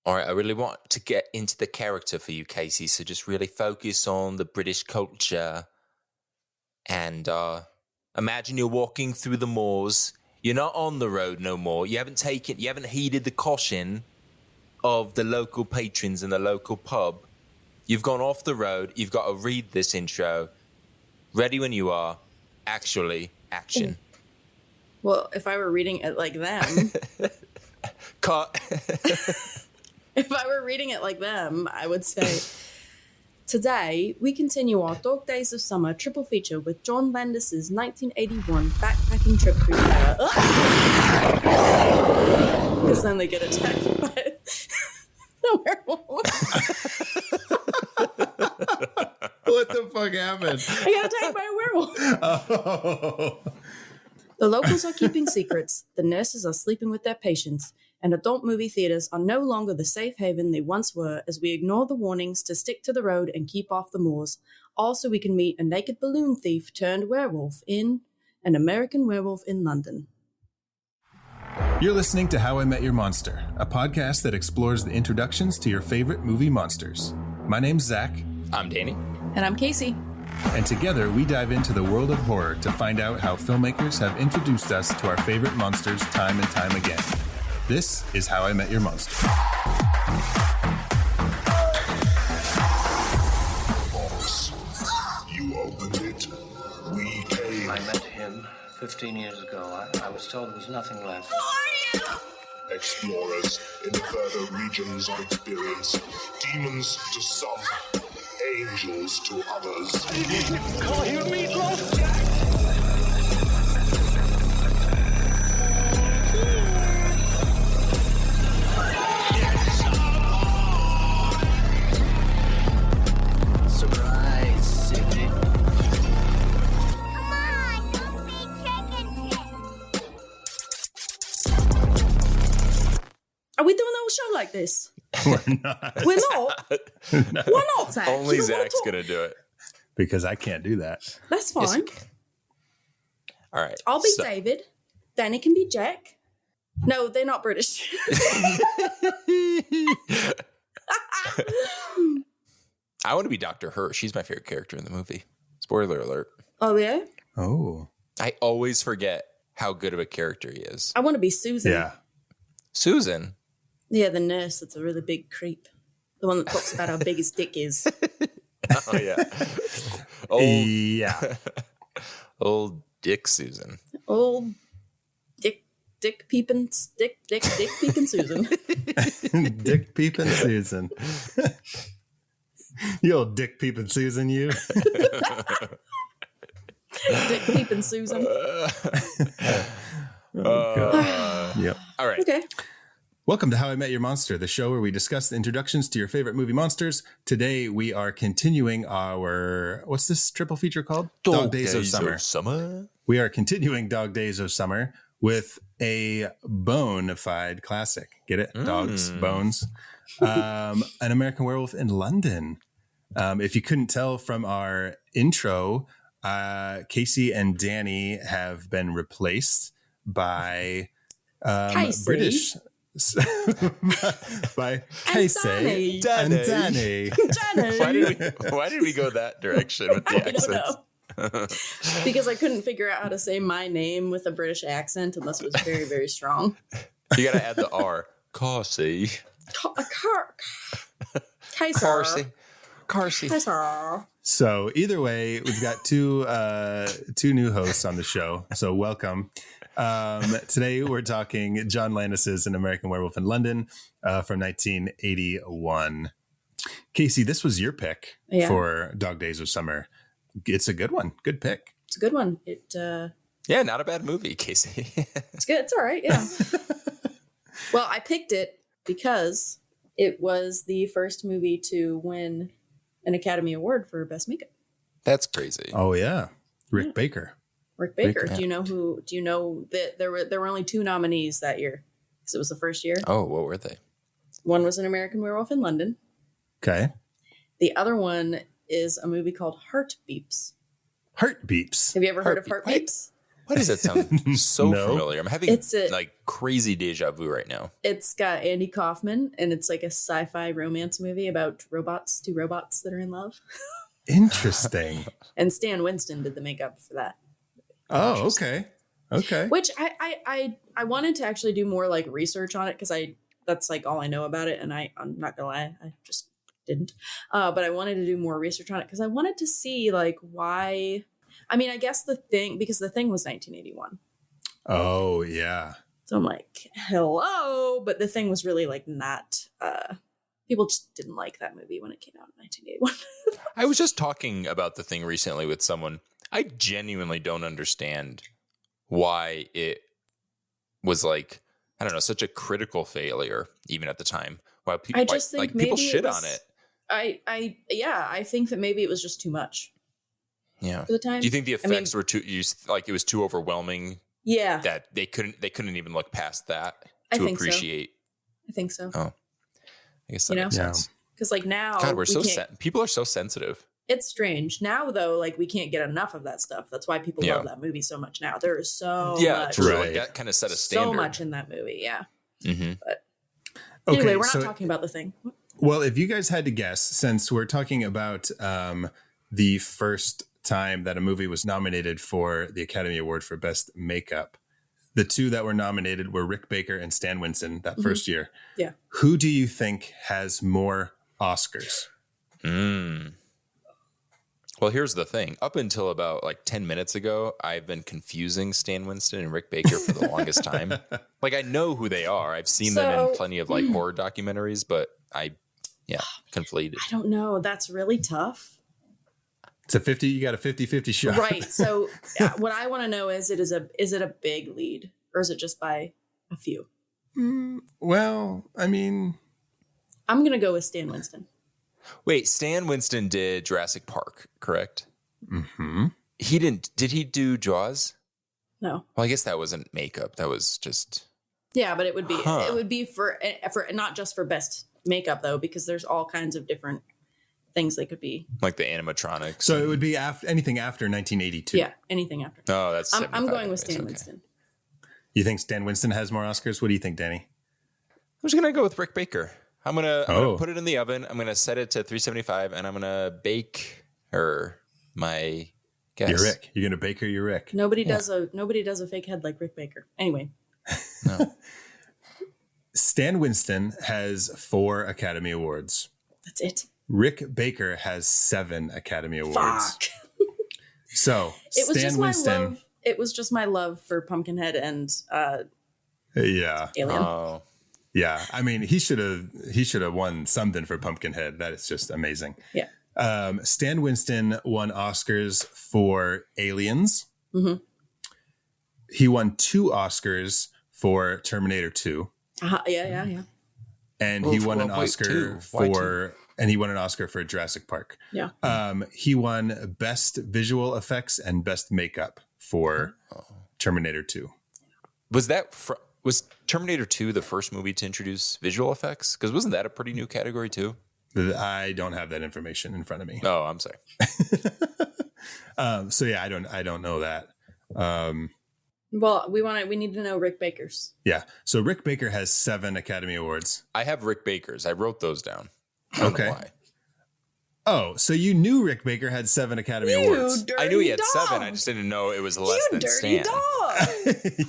All right, I really want to get into the character for you, Casey, so just really focus on the British culture. And imagine you're walking through the moors. You're not on the road no more. You haven't heeded the caution of the local patrons in the local pub. You've gone off the road. You've got to read this intro. Ready when you are. Actually, action. Well, if I were reading it like them... Cut. If I were reading it like them, I would say, today we continue our Dog Days of Summer triple feature with John Landis's 1981 backpacking trip through terror. Because then they get attacked by the werewolf. What the fuck happened? I got attacked by a werewolf. Oh. The locals are keeping secrets, the nurses are sleeping with their patients, and adult movie theaters are no longer the safe haven they once were as we ignore the warnings to stick to the road and keep off the moors. Also, we can meet a naked balloon thief turned werewolf in An American Werewolf in London. You're listening to How I Met Your Monster, a podcast that explores the introductions to your favorite movie monsters. My name's Zach. I'm Danny. And I'm Casey. And together we dive into the world of horror to find out how filmmakers have introduced us to our favorite monsters time and time again. This is How I Met Your Monster. Box. You opened it. We came. I met him 15 years ago. I was told there was nothing left. Who are you? Explorers in the further regions of experience. Demons to some, angels to others. Call you Meatloaf? Surprise, Sydney. Come on, don't be chicken shit. Are we doing a whole show like this? We're not. We're not? No. Why not, Zach? Only You don't wanna Zach's talk? going to do it. Because I can't do that. That's Yes, fine. you can. All right. I'll be so- David. Danny can be Jack. No, they're not British. I want to be Dr. Hirsch. She's my favorite character in the movie. Spoiler alert. Oh, yeah? Oh. I always forget how good of a character he is. I want to be Susan. Yeah. Susan. Yeah, the nurse that's a really big creep. The one that talks about how big his dick is. Oh, yeah. Old, Yeah. old Dick Susan. Old Dick peeping Susan. Dick Peepin' Susan. You old Dick Peepin' Susan, you. Dick peeping Susan. Yep. All right. Okay. Welcome to How I Met Your Monster, the show where we discuss the introductions to your favorite movie monsters. Today we are continuing our, what's this triple feature called? Dog Days of Summer. We are continuing Dog Days of Summer with a bona-fide classic. Get it? Dogs, bones. An American Werewolf in London. If you couldn't tell from our intro, Casey and Danny have been replaced by British... by Casey and Danny. Why did we go that direction with the I don't accents? know. Because I couldn't figure out how to say my name with a British accent unless it was very, very strong. You got to add the R. Carsey. Carsey. So either way, we've got two new hosts on the show. So welcome. Today we're talking John Landis's An American Werewolf in London from 1981. Casey, this was your pick for Dog Days of Summer. It's a good one. Good pick. It's a good one. Yeah, not a bad movie, Casey. It's good. It's all right. Yeah. Well, I picked it because it was the first movie to win an Academy Award for Best Makeup. That's crazy. Oh yeah, Rick Baker. Rick Baker. Baker. Do you know that there were only 2 nominees that year? Because it was the first year. Oh, what were they? One was An American Werewolf in London. Okay. The other one is a movie called Heart Beeps. Heart Beeps. Have you ever heard of Heart What? Beeps? Why does that sound so No. familiar? I'm having like crazy deja vu right now. It's got Andy Kaufman, and it's like a sci-fi romance movie about two robots that are in love. Interesting. And Stan Winston did the makeup for that. Oh, okay. Okay. Which I wanted to actually do more like research on it because that's like all I know about it, and I'm not gonna lie, I just didn't. But I wanted to do more research on it because I wanted to see like why. I mean, I guess because the thing was 1981. Oh, yeah. So I'm like, hello, but the thing was really like not. People just didn't like that movie when it came out in 1981. I was just talking about the thing recently with someone. I genuinely don't understand why it was like, I don't know, such a critical failure even at the time. Why people, I just think people maybe shit on it. I think that maybe it was just too much. Yeah. For the time. Do you think the effects were too? Like it was too overwhelming? Yeah. That they couldn't even look past that I to think appreciate. So. I think so. Oh, I guess that makes sense. Because like now, God, people are so sensitive. It's strange now though. Like we can't get enough of that stuff. That's why people love that movie so much now. There is so much. True. Like that kind of set a standard. So much in that movie. Yeah. Mm-hmm. But anyway, we're not talking about the thing. Well, if you guys had to guess, since we're talking about the first time that a movie was nominated for the Academy Award for Best Makeup, the two that were nominated were Rick Baker and Stan Winston that first year. Yeah. Who do you think has more Oscars? Well, here's the thing. Up until about like 10 minutes ago, I've been confusing Stan Winston and Rick Baker for the longest time. Like I know who they are. I've seen them in plenty of like horror documentaries, but conflated. I don't know. That's really tough. It's you got a 50-50 shot. Right. So what I want to know is it a big lead or is it just by a few? Well, I mean, I'm going to go with Stan Winston. Wait, Stan Winston did Jurassic Park, correct? Mm-hmm. He didn't. Did he do Jaws? No. Well, I guess that wasn't makeup. That was just. Yeah, but it would be for not just for best makeup though, because there's all kinds of different things they could be. Like the animatronics. So it would be anything after 1982. Yeah, anything after. Oh, that's. I'm going with Stan Winston. You think Stan Winston has more Oscars? What do you think, Danny? I'm just gonna go with Rick Baker. I'm gonna put it in the oven. I'm gonna set it to 375, and I'm gonna bake her. My guess. You're Rick. You're gonna bake her. You're Rick. Nobody does a fake head like Rick Baker. Anyway. No. Stan Winston has 4 Academy Awards. That's it. Rick Baker has 7 Academy Awards. Fuck. So it was Stan just Winston. My love. It was just my love for Pumpkinhead and Alien. Oh. Yeah, I mean, he should have won something for Pumpkinhead. That is just amazing. Yeah. Stan Winston won Oscars for Aliens. Mm-hmm. He won 2 Oscars for Terminator 2. Yeah. And he won an Oscar for Jurassic Park. Yeah. He won Best Visual Effects and Best Makeup for Terminator 2. Was Terminator 2 the first movie to introduce visual effects? Because wasn't that a pretty new category too? I don't have that information in front of me. Oh, I'm sorry. So yeah, I don't know that. Well, we need to know Rick Baker's. Yeah. So Rick Baker has 7 Academy Awards. I have Rick Baker's. I wrote those down. I don't know why. Oh, so you knew Rick Baker had 7 Academy Awards. I knew he had 7. I just didn't know it was less than Stan.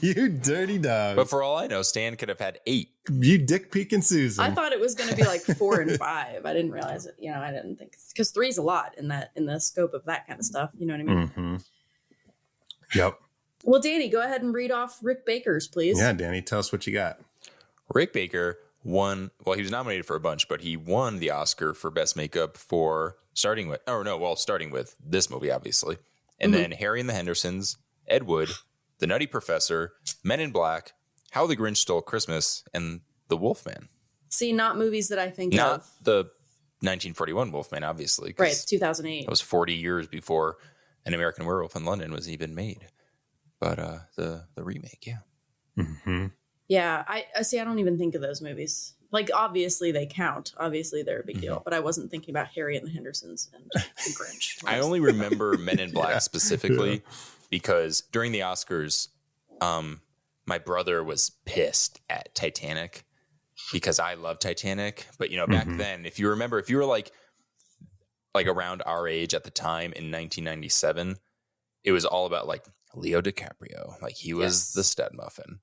You dirty dog. But for all I know, Stan could have had 8. You dick peeking Susan. I thought it was going to be like 4 and 5. I didn't realize it. I didn't think because 3 is a lot in the scope of that kind of stuff. You know what I mean? Mm-hmm. Yep. Well, Danny, go ahead and read off Rick Baker's, please. Yeah, Danny, tell us what you got. Rick Baker won. Well, he was nominated for a bunch, but he won the Oscar for Best Makeup for starting with this movie, obviously. And then Harry and the Hendersons, Ed Wood, The Nutty Professor, Men in Black, How the Grinch Stole Christmas, and The Wolfman. See, not movies that I think not of. The 1941 Wolfman, obviously. Right, 2008. That was 40 years before An American Werewolf in London was even made. But the remake, yeah. Mm-hmm. Yeah, I don't even think of those movies. Like, obviously they count. Obviously they're a big deal. But I wasn't thinking about Harry and the Hendersons and the Grinch. I only remember Men in Black specifically because during the Oscars, my brother was pissed at Titanic because I love Titanic. But, back then, if you remember, if you were like around our age at the time in 1997, it was all about like Leo DiCaprio. Like he was the stud muffin.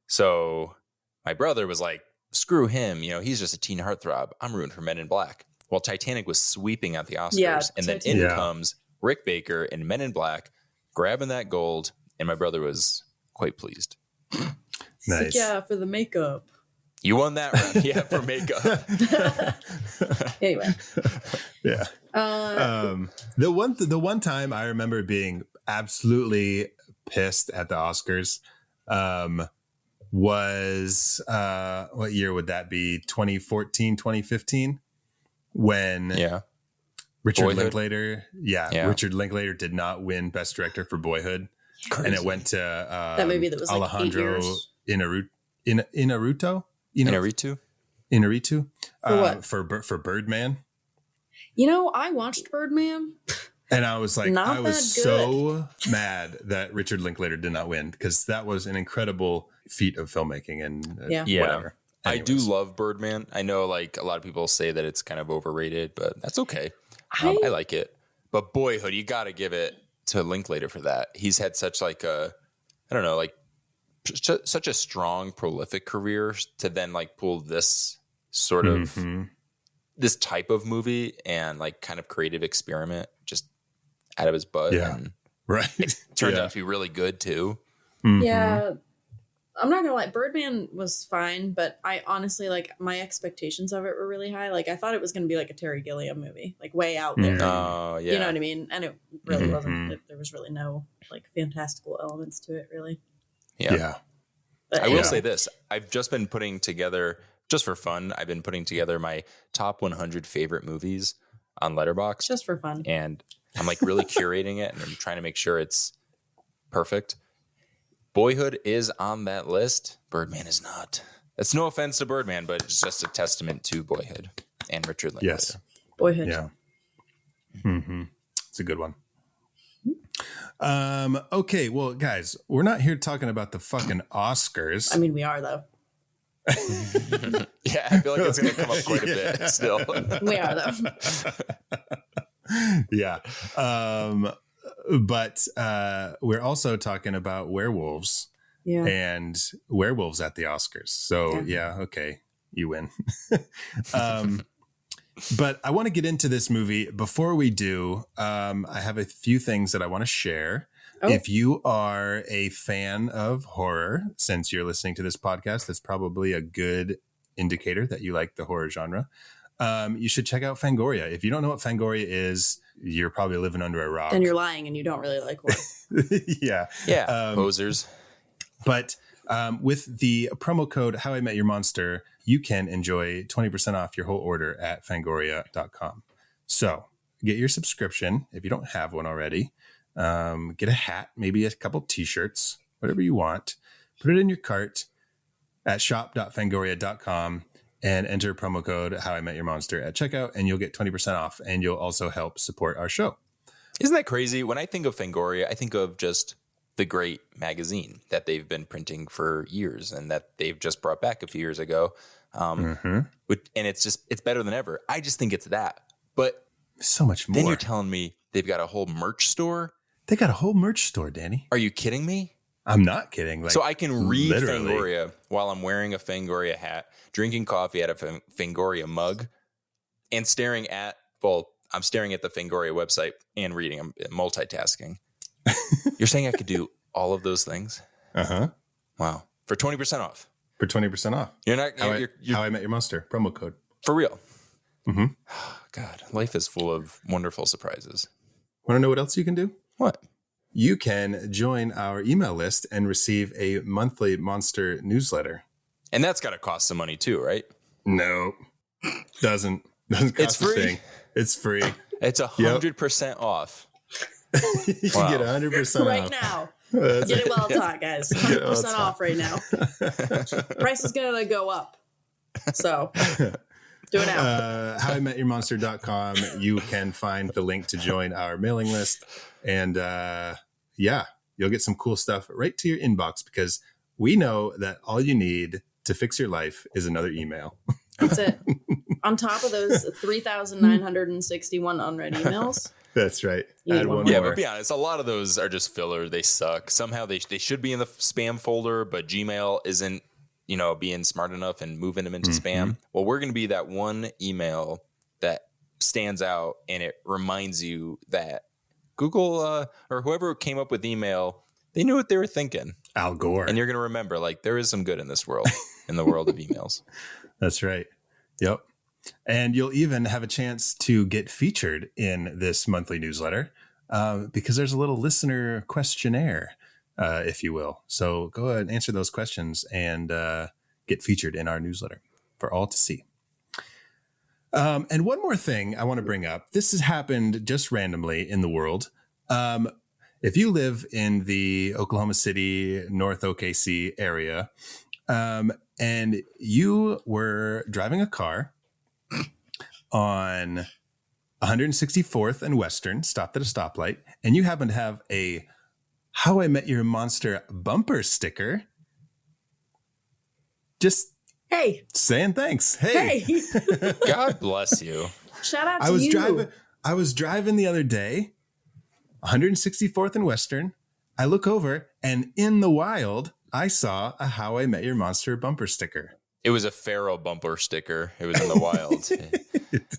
So my brother was like, screw him. He's just a teen heartthrob. I'm rooting for Men in Black. Well, Titanic was sweeping at the Oscars. And then in comes Rick Baker in Men in Black, grabbing that gold. And my brother was quite pleased. Nice. Yeah, for the makeup. You won that round. Yeah, for makeup. Anyway. Yeah. The one time I remember being absolutely pissed at the Oscars was what year would that be? 2014, 2015? When Richard Boyhood. Linklater, Richard Linklater did not win Best Director for Boyhood. Crazy. And it went to that movie that was Alejandro like 8 years. Inarritu? Inarritu? For what? For Birdman. I watched Birdman. And I was like, Not I was that so mad that Richard Linklater did not win because that was an incredible feat of filmmaking and whatever. I do Anyways. love Birdman. I know like a lot of people say that it's kind of overrated, but that's okay. I like it. But Boyhood, you got to give it to Linklater for that. He's had such like such a strong, prolific career to then like pull this sort of this type of movie and like kind of creative experiment just out of his butt. Yeah. And Right. it turns out to be really good too. Yeah. I'm not gonna lie, Birdman was fine, but I honestly my expectations of it were really high. Like I thought it was gonna be like a Terry Gilliam movie, like way out there. Oh yeah. You know what I mean? And it really wasn't. There was really no like fantastical elements to it, really. Yeah. But I will say this. I've just been putting together, just for fun, I've been putting together my top 100 favorite movies on Letterboxd. just for fun. And I'm like really curating it and I'm trying to make sure it's perfect. Boyhood is on that list. Birdman is not. That's no offense to Birdman, but it's just a testament to Boyhood and Richard Linklater. Yes. Boyhood. Yeah. It's a good one. Okay, well, guys, we're not here talking about the fucking Oscars. I mean, we are though. Yeah, I feel like it's going to come up quite a bit still. We are though. Yeah. But we're also talking about werewolves Yeah. and werewolves at the Oscars. So okay, you win. But I want to get into this movie. Before we do, I have a few things that I want to share. Oh. If you are a fan of horror, since you're listening to this podcast, that's probably a good indicator that you like the horror genre. You should check out Fangoria. If you don't know what Fangoria is, you're probably living under a rock. Then you're lying and you don't really like horror. Yeah. Posers. But with the promo code How I Met Your Monster, you can enjoy 20% off your whole order at fangoria.com. So get your subscription if you don't have one already. Get a hat, maybe a couple t-shirts, whatever you want. Put it in your cart at shop.fangoria.com and enter promo code How I Met Your Monster at checkout, and you'll get 20% off, and you'll also help support our show. Isn't that crazy? When I think of Fangoria, I think of just the great magazine that they've been printing for years and that they've just brought back a few years ago. And it's better than ever. I just think it's that. But so much more. Then you're telling me they've got a whole merch store? They got a whole merch store, Danny. Are you kidding me? I'm not kidding. So I can read literally. Fangoria while I'm wearing a Fangoria hat, drinking coffee out of a Fangoria mug, and staring at the Fangoria website and reading. I'm multitasking. You're saying I could do all of those things? Uh-huh. Wow. For 20% off. For 20% off. You're not you're How I Met Your Monster promo code. For real. Mm-hmm. God, life is full of wonderful surprises. Want to know what else you can do? What? You can join our email list and receive a monthly monster newsletter. And that's got to cost some money too, right? No, doesn't cost It's free. a thing. It's free. It's 100% off. You can get 100% right off. now. Get it while it's hot, guys. 100% off right now. Price is going to go up. So do it now. HowIMetYourMonster.com. You can find the link to join our mailing list. And you'll get some cool stuff right to your inbox, because we know that all you need to fix your life is another email. That's it. On top of those 3,961 unread emails. That's right. Add one Yeah, more. but be honest, a lot of those are just filler. They suck. Somehow they should be in the spam folder, but Gmail isn't, being smart enough and moving them into spam. Well, we're going to be that one email that stands out, and it reminds you that Google or whoever came up with email, they knew what they were thinking. Al Gore. And you're going to remember, there is some good in this world, in the world of emails. That's right. Yep. And you'll even have a chance to get featured in this monthly newsletter because there's a little listener questionnaire, if you will. So go ahead and answer those questions and get featured in our newsletter for all to see. And one more thing I want to bring up. This has happened just randomly in the world. If you live in the Oklahoma City, North OKC area, and you were driving a car on 164th and Western, stopped at a stoplight, and you happen to have a How I Met Your Monster bumper sticker, just saying thanks. Hey. God bless you. Shout out to you. I was driving the other day, 164th and Western. I look over, and in the wild, I saw a How I Met Your Monster bumper sticker. It was a feral bumper sticker. It was in the wild.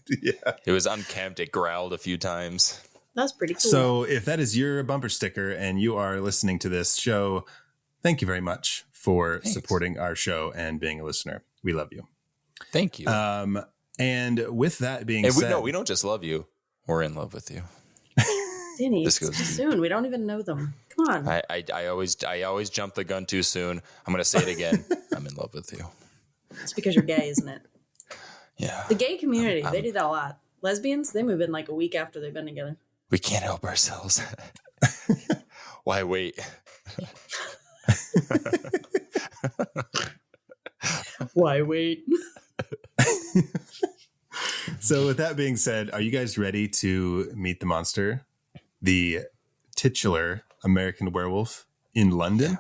Yeah. It was unkempt. It growled a few times. That's pretty cool. So if that is your bumper sticker and you are listening to this show, thank you very much for supporting our show and being a listener. We love you. Thank you. And with that being said, we don't just love you. We're in love with you. Danny, it's too soon. We don't even know them. Come on. I always jump the gun too soon. I'm going to say it again. I'm in love with you. It's because you're gay, isn't it? Yeah. The gay community, they do that a lot. Lesbians, they move in a week after they've been together. We can't help ourselves. Why wait? Why wait? So with that being said, are you guys ready to meet the monster? The titular American werewolf in London?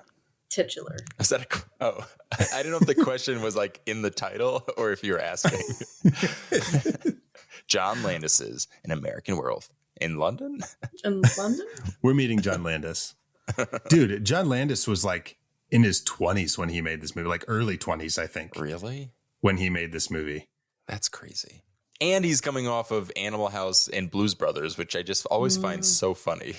Titular. Is that I didn't know if the question was in the title or if you were asking. John Landis is an American werewolf in London. In London? We're meeting John Landis. Dude, John Landis was in his 20s when he made this movie, early 20s, I think. Really? When he made this movie. That's crazy. And he's coming off of Animal House and Blues Brothers, which I just always find so funny.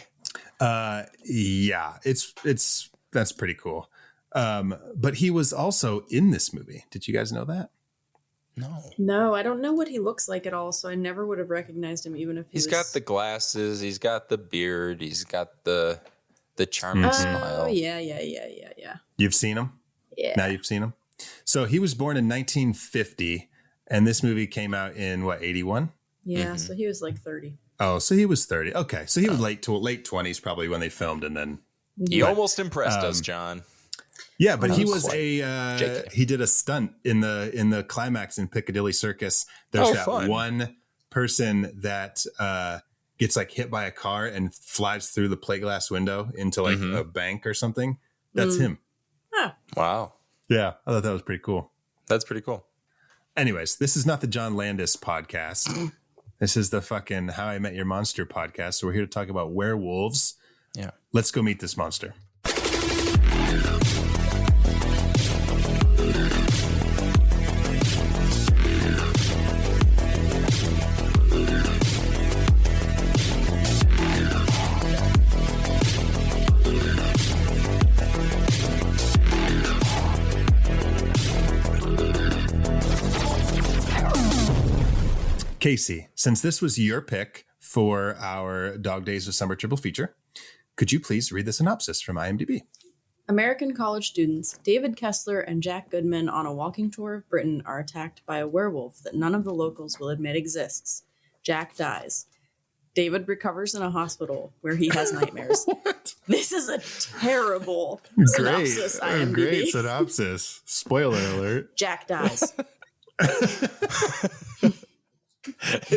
Yeah, that's pretty cool. But he was also in this movie. Did you guys know that? No, I don't know what he looks like at all, so I never would have recognized him, even if he's got the glasses, he's got the beard, he's got the charming smile. Oh, yeah. You've seen him? Yeah. Now you've seen him? So he was born in 1950, and this movie came out in, 81? Yeah, so he was 30. Oh, so he was 30. Okay, so he was late 20s probably when they filmed, and then... He almost impressed us, John. Yeah, but he was he did a stunt in the climax in Piccadilly Circus. There's fun. One person that gets hit by a car and flies through the plate glass window into a bank or something. That's him. Oh. Wow. Yeah, I thought that was pretty cool. That's pretty cool. Anyways, this is not the John Landis podcast. This is the fucking How I Met Your Monster podcast. So we're here to talk about werewolves. Yeah. Let's go meet this monster. Casey, since this was your pick for our Dog Days of Summer triple feature, could you please read the synopsis from IMDb? American college students David Kessler and Jack Goodman on a walking tour of Britain are attacked by a werewolf that none of the locals will admit exists. Jack dies. David recovers in a hospital where he has nightmares. This is a terrible synopsis, IMDb. Great synopsis. Spoiler alert. Jack dies.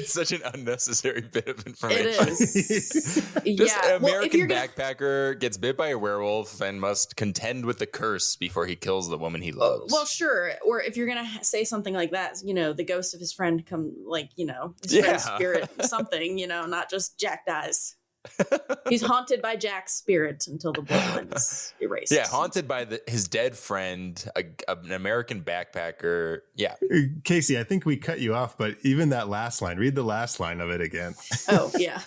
It's such an unnecessary bit of information. It is. Just an American backpacker gets bit by a werewolf and must contend with the curse before he kills the woman he loves. Well, sure. Or if you're going to say something like that, the ghost of his friend his friend's spirit, something, not just Jack dies. He's haunted by Jack's spirit until the bloodline is erased. Yeah, haunted by his dead friend, an American backpacker. Yeah. Casey, I think we cut you off, but even that last line, read the last line of it again. Oh, yeah.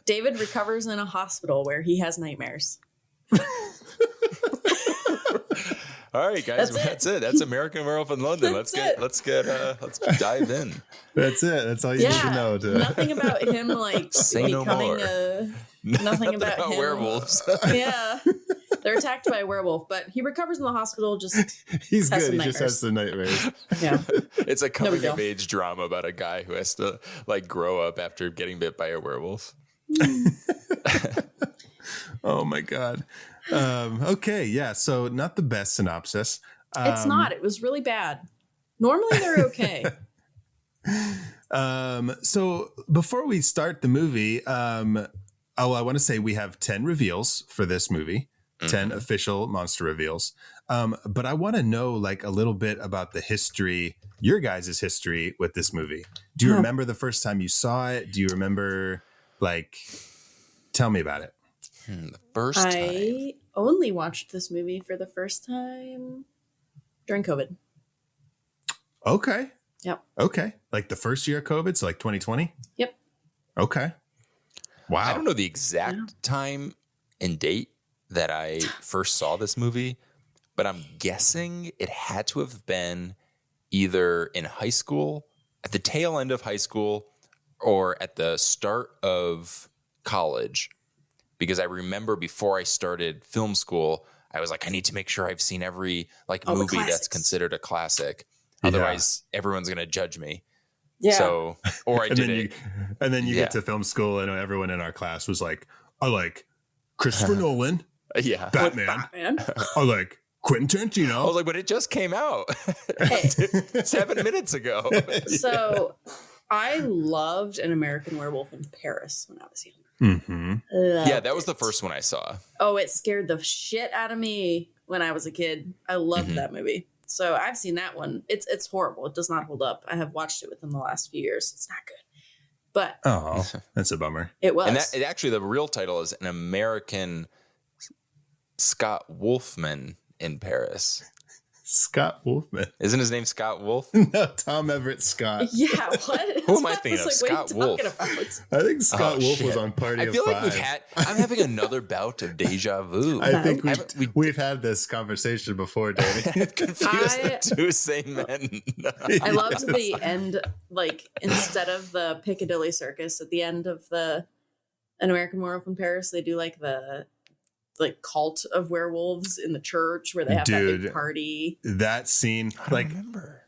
David recovers in a hospital where he has nightmares. All right, guys, that's it. That's American Werewolf in London. Let's dive in. That's it. That's all you need to know. Nothing about him say becoming no more. Nothing about him. Werewolves. Yeah, they're attacked by a werewolf, but he recovers in the hospital. He's good. He just has the nightmares. Yeah, it's a coming of age drama about a guy who has to grow up after getting bit by a werewolf. Oh my God. Okay, yeah. So not the best synopsis. It's not. It was really bad. Normally they're okay. So before we start the movie, I want to say we have 10 reveals for this movie, 10 official monster reveals. But I want to know a little bit about the history, your guys' history with this movie. Do you remember the first time you saw it? Do you remember tell me about it. The first time. I only watched this movie for the first time during COVID. Okay. Yep. Okay. The first year of COVID, so 2020? Yep. Okay. Wow. I don't know the exact time and date that I first saw this movie, but I'm guessing it had to have been either in high school, at the tail end of high school, or at the start of college. Because I remember before I started film school, I was I need to make sure I've seen every movie that's considered a classic. Otherwise, everyone's going to judge me. Yeah. So, or I did it. And then you get to film school and everyone in our class was like, I like Christopher Nolan. Yeah. Batman. I like Quentin Tarantino. I was like, but it just came out 7 minutes ago. So I loved An American Werewolf in Paris when I was young. Mm-hmm. Yeah, that was the first one I saw. Oh, it scared the shit out of me when I was a kid. I loved that movie. So I've seen that one. It's horrible. It does not hold up. I have watched it within the last few years. It's not good. But that's a bummer. It was. And actually the real title is An American Scott Wolfman in Paris. Scott Wolfman. Isn't his name Scott Wolf? No, Tom Everett Scott. Yeah, what? Who am I thinking of? Scott Wolf. I think Scott Wolf was on Party of Five. I feel I'm having another bout of deja vu. I think we've had this conversation before, Danny. I've confused the two same men. I loved the end, instead of the Piccadilly Circus, at the end of the An American Werewolf in Paris, they do the cult of werewolves in the church where they have that big party. That scene, I remember.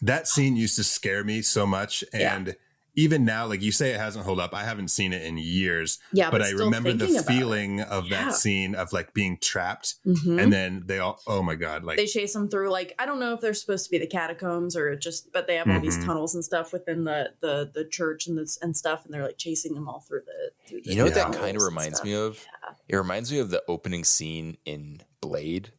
That scene used to scare me so much. And even now, you say it hasn't held up. I haven't seen it in years. Yeah, but I remember the feeling of that scene of being trapped. Mm-hmm. And then they all, oh my God. They chase them through, I don't know if they're supposed to be the catacombs or but they have all these tunnels and stuff within the church and stuff. And they're chasing them all through the You know what that kind of reminds me of? Yeah. It reminds me of the opening scene in Blade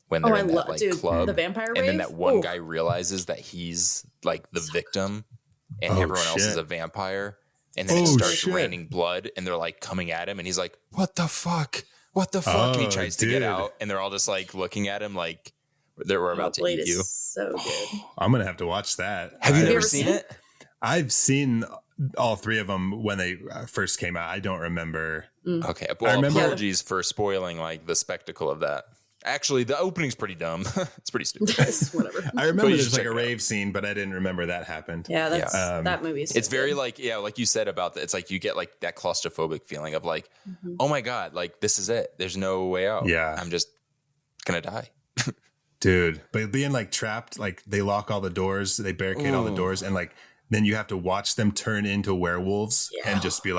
when they're in that club. The vampire rave? And then that one guy realizes that he's the victim. And everyone else is a vampire. And then it starts raining blood and they're coming at him. And he's like, what the fuck? What the fuck? And he tries to get out. And they're all just looking at him they were about to eat you. So good. I'm going to have to watch that. Have you ever seen it? I've seen all three of them when they first came out. I don't remember. Okay. Well, apologies for spoiling the spectacle of that. Actually, the opening's pretty dumb. It's pretty stupid. Whatever. I remember there's a rave scene, but I didn't remember that happened. Yeah, that's that movie. It's very like you said about that. It's you get that claustrophobic feeling of oh my God, this is it. There's no way out. Yeah, I'm just gonna die, dude. But being trapped, they lock all the doors, they barricade all the doors, and then you have to watch them turn into werewolves and just be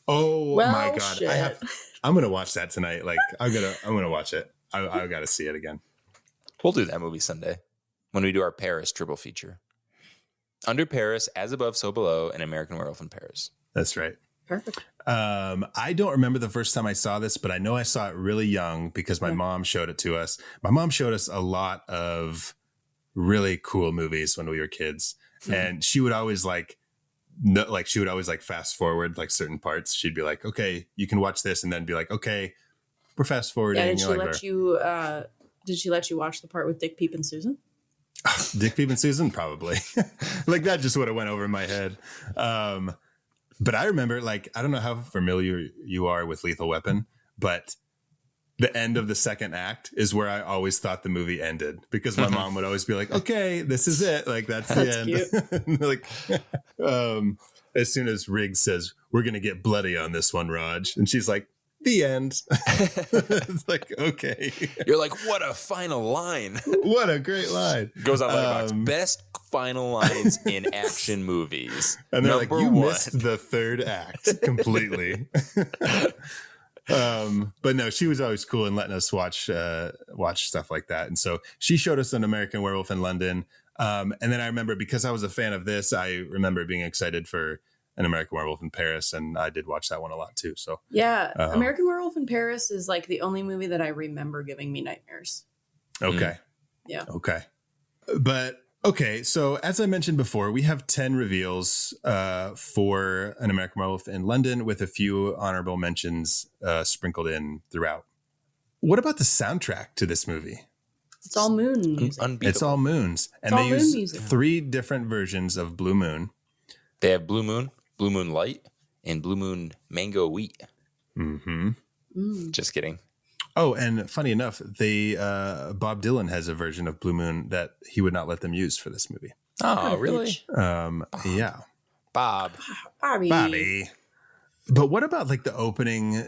oh my God, shit. I'm gonna watch that tonight. I'm gonna watch it. I got to see it again. We'll do that movie Sunday when we do our Paris triple feature. Under Paris, As Above, So Below, and American Werewolf in Paris. That's right. Perfect. I don't remember the first time I saw this, but I know I saw it really young because my mom showed it to us. My mom showed us a lot of really cool movies when we were kids. And she would always fast forward like certain parts. She'd be like, okay, you can watch this. And then be like, okay, we're fast forwarding. Yeah, did she let you watch the part with Dick, Peep, and Susan? Dick, Peep, and Susan? Probably. Like that just would have went over my head. But I remember, like, I don't know how familiar you are with Lethal Weapon, but the end of the second act is where I always thought the movie ended because my mom would always be like, okay, this is it. Like, that's the end. Like, as soon as Riggs says, we're going to get bloody on this one, Raj. And she's like, the end. It's like, okay. You're like, what a final line. What a great line. Goes on Letterboxd. Best final lines in action movies. And they're like, you missed the third act completely. But no, she was always cool in letting us watch stuff like that. And so she showed us an American Werewolf in London. And then I remember, because I was a fan of this, I remember being excited for an American Werewolf in Paris, and I did watch that one a lot too. So yeah, American Werewolf in Paris is like the only movie that I remember giving me nightmares. Okay. Yeah. Okay. But okay, so as I mentioned before, we have 10 reveals for an American Werewolf in London, with a few honorable mentions sprinkled in throughout. What about the soundtrack to this movie? It's all moon music. Unbeatable. It's all moons, and they use 3 different versions of Blue Moon. They have Blue Moon, Blue Moon Light, and Blue Moon Mango Wheat. Just kidding. Oh, and funny enough, they Bob Dylan has a version of Blue Moon that he would not let them use for this movie. Oh, really? Yeah. Bobby. But what about like the opening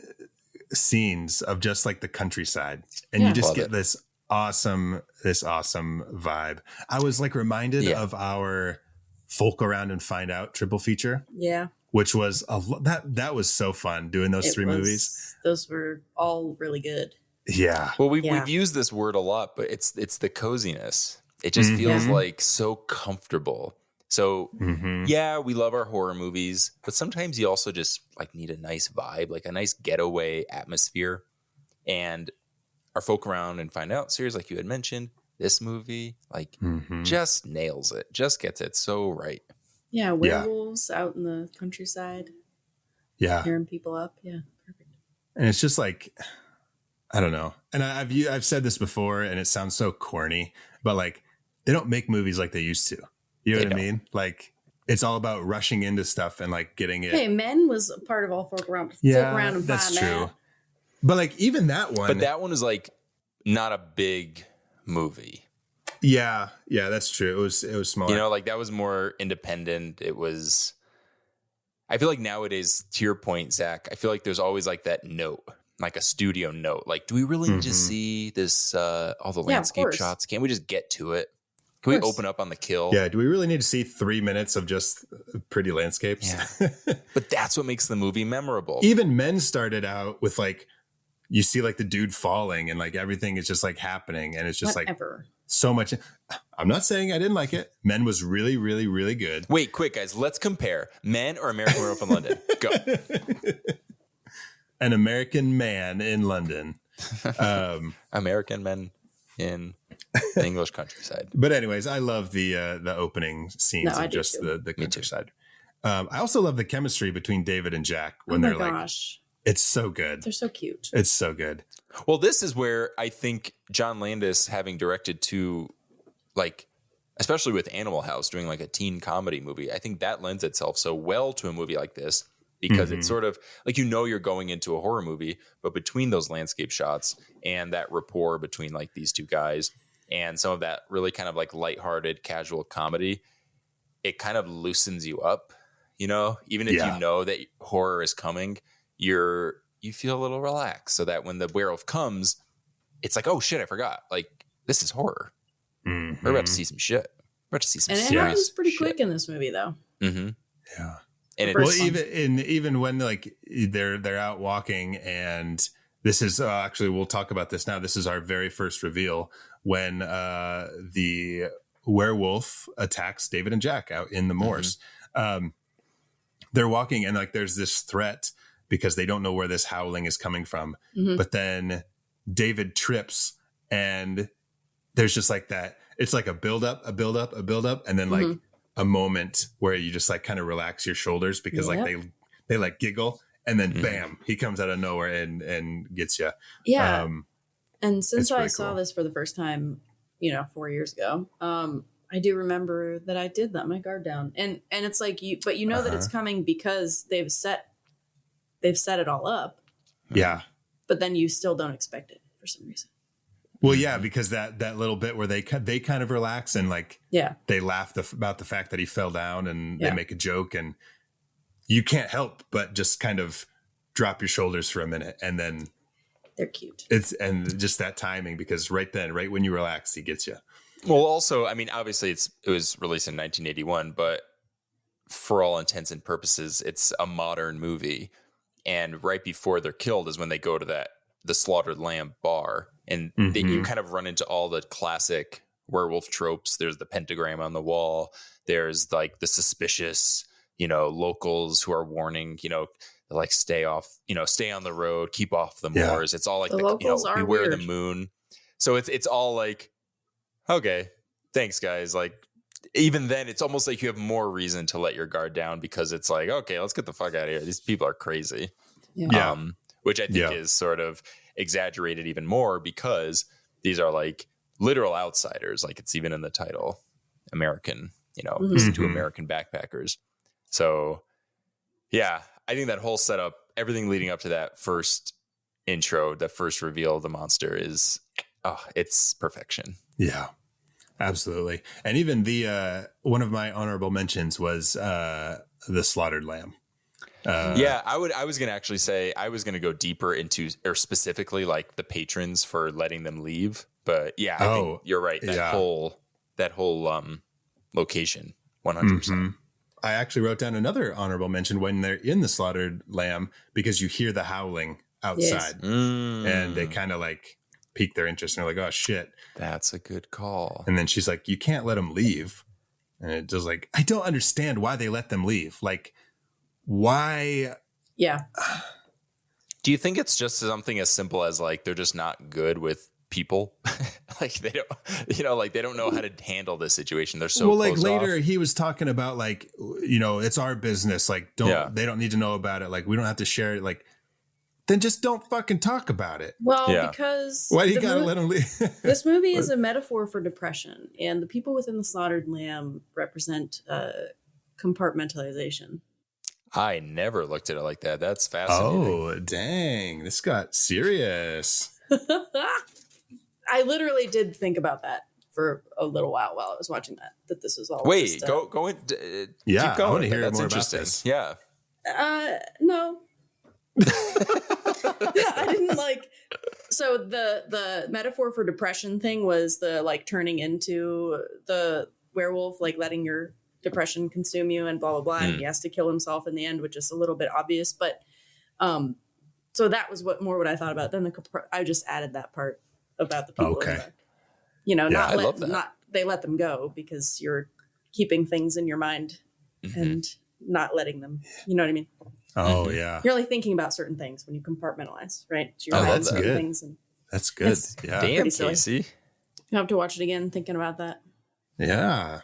scenes of just like the countryside, and you just get this awesome vibe? I was like reminded of our Folk Around and Find Out triple feature. Yeah. Which was that was so fun doing those 3 movies. Those were all really good. Yeah. Well, we've used this word a lot, but it's the coziness. It just feels like so comfortable. So yeah, we love our horror movies, but sometimes you also just like need a nice vibe, like a nice getaway atmosphere. And our Folk Around and Find Out series, like you had mentioned, this movie like just nails it, just gets it so right. Yeah, werewolves out in the countryside. Yeah. Tearing people up. Yeah, perfect. And it's just like, I don't know. And I've said this before, and it sounds so corny, but like they don't make movies like they used to. You know what I mean? Like it's all about rushing into stuff and like getting it. Hey, Men was a part of all Folk Around. Yeah, Folk Around and that's Find true. Out. But like even that one. But that one was like not a big movie. Yeah, that's true. It was smaller. You know, like that was more independent. It was. I feel like nowadays, to your point, Zach, I feel like there's always like that note, like a studio note. Like, do we really need to see this? All the landscape shots? Can't we just get to it? Can we open up on the kill? Yeah. Do we really need to see 3 minutes of just pretty landscapes? Yeah. But that's what makes the movie memorable. Even Men started out with like, you see like the dude falling and like everything is just like happening, and it's just like so much. I'm not saying I didn't like it. Men was really, really, really good. Wait, quick, guys. Let's compare Men or American Werewolf in London. Go. An American Man in London. American Men in the English countryside. But anyways, I love the opening scenes of just the countryside. I also love the chemistry between David and Jack when they're like, it's so good. They're so cute. It's so good. Well, this is where I think John Landis, having directed to like, especially with Animal House, doing like a teen comedy movie, I think that lends itself so well to a movie like this, because it's sort of like, you know, you're going into a horror movie, but between those landscape shots and that rapport between like these two guys and some of that really kind of like lighthearted casual comedy, it kind of loosens you up, you know, even if you know that horror is coming, you feel a little relaxed, so that when the werewolf comes, it's like, oh shit, I forgot. Like, this is horror. We're about to see some shit. We're about to see some serious shit. And it happens pretty quick in this movie, though. Yeah. And even when like they're out walking, and this is actually, we'll talk about this now. This is our very first reveal when the werewolf attacks David and Jack out in the moors. They're walking and like there's this threat because they don't know where this howling is coming from. But then David trips and there's just like that. It's like a build up, and then like a moment where you just like kind of relax your shoulders because like they like giggle and then bam, he comes out of nowhere and gets you. Yeah. And since I saw cool. this for the first time, 4 years ago, I do remember that I did let my guard down, and it's like but that it's coming because they've set it all up. Yeah. But then you still don't expect it for some reason. Well, yeah, because that little bit where they kind of relax and like they laugh about the fact that he fell down and they make a joke and you can't help but just kind of drop your shoulders for a minute and then they're cute. And just that timing because right when you relax, he gets you. Well, also, I mean, obviously it was released in 1981, but for all intents and purposes, it's a modern movie. And right before they're killed is when they go to the Slaughtered Lamb bar. And then you kind of run into all the classic werewolf tropes. There's the pentagram on the wall. There's like the suspicious, locals who are warning, like stay on the road, keep off the moors. It's all like beware the moon. So it's all like, okay, thanks guys. Like even then it's almost like you have more reason to let your guard down because it's like, okay, let's get the fuck out of here. These people are crazy. Yeah. Which I think is sort of exaggerated even more because these are like literal outsiders. Like it's even in the title, American, to American backpackers. So yeah, I think that whole setup, everything leading up to that first intro, that first reveal of the monster is, it's perfection. Yeah, absolutely. And even the, one of my honorable mentions was the Slaughtered Lamb. I was going to actually say I was going to go deeper into or specifically like the patrons for letting them leave. But yeah, I think you're right. That whole location, 100%. I actually wrote down another honorable mention when they're in the Slaughtered Lamb because you hear the howling outside and they kind of like pique their interest and they're like, oh shit. That's a good call. And then she's like, you can't let them leave. And it just like, I don't understand why they let them leave. Like, why? Yeah. Do you think it's just something as simple as like they're just not good with people? Like they don't, like they don't know how to handle this situation. They're so like later off. He was talking about like, it's our business. Like they don't need to know about it. Like we don't have to share it. Like then just don't fucking talk about it. Well, because why do you gotta let them leave? This movie is a metaphor for depression, and the people within the Slaughtered Lamb represent compartmentalization. I never looked at it like that. That's fascinating. Oh, dang. This got serious. I literally did think about that for a little while I was watching that this was all. Wait, just, go in. Yeah, keep going. I want to hear That's more interesting. about this. Yeah. No. I didn't like. So the metaphor for depression thing was the like turning into the werewolf, like letting your depression consume you and blah blah blah, and he has to kill himself in the end, which is a little bit obvious, but so that was what I thought about. Then I just added that part about the people not they let them go because you're keeping things in your mind and not letting them, you know what I mean? Yeah, you're like thinking about certain things when you compartmentalize, right? So you're that's good. Things and that's good. Yeah, damn, Casey, you have to watch it again thinking about that. Yeah.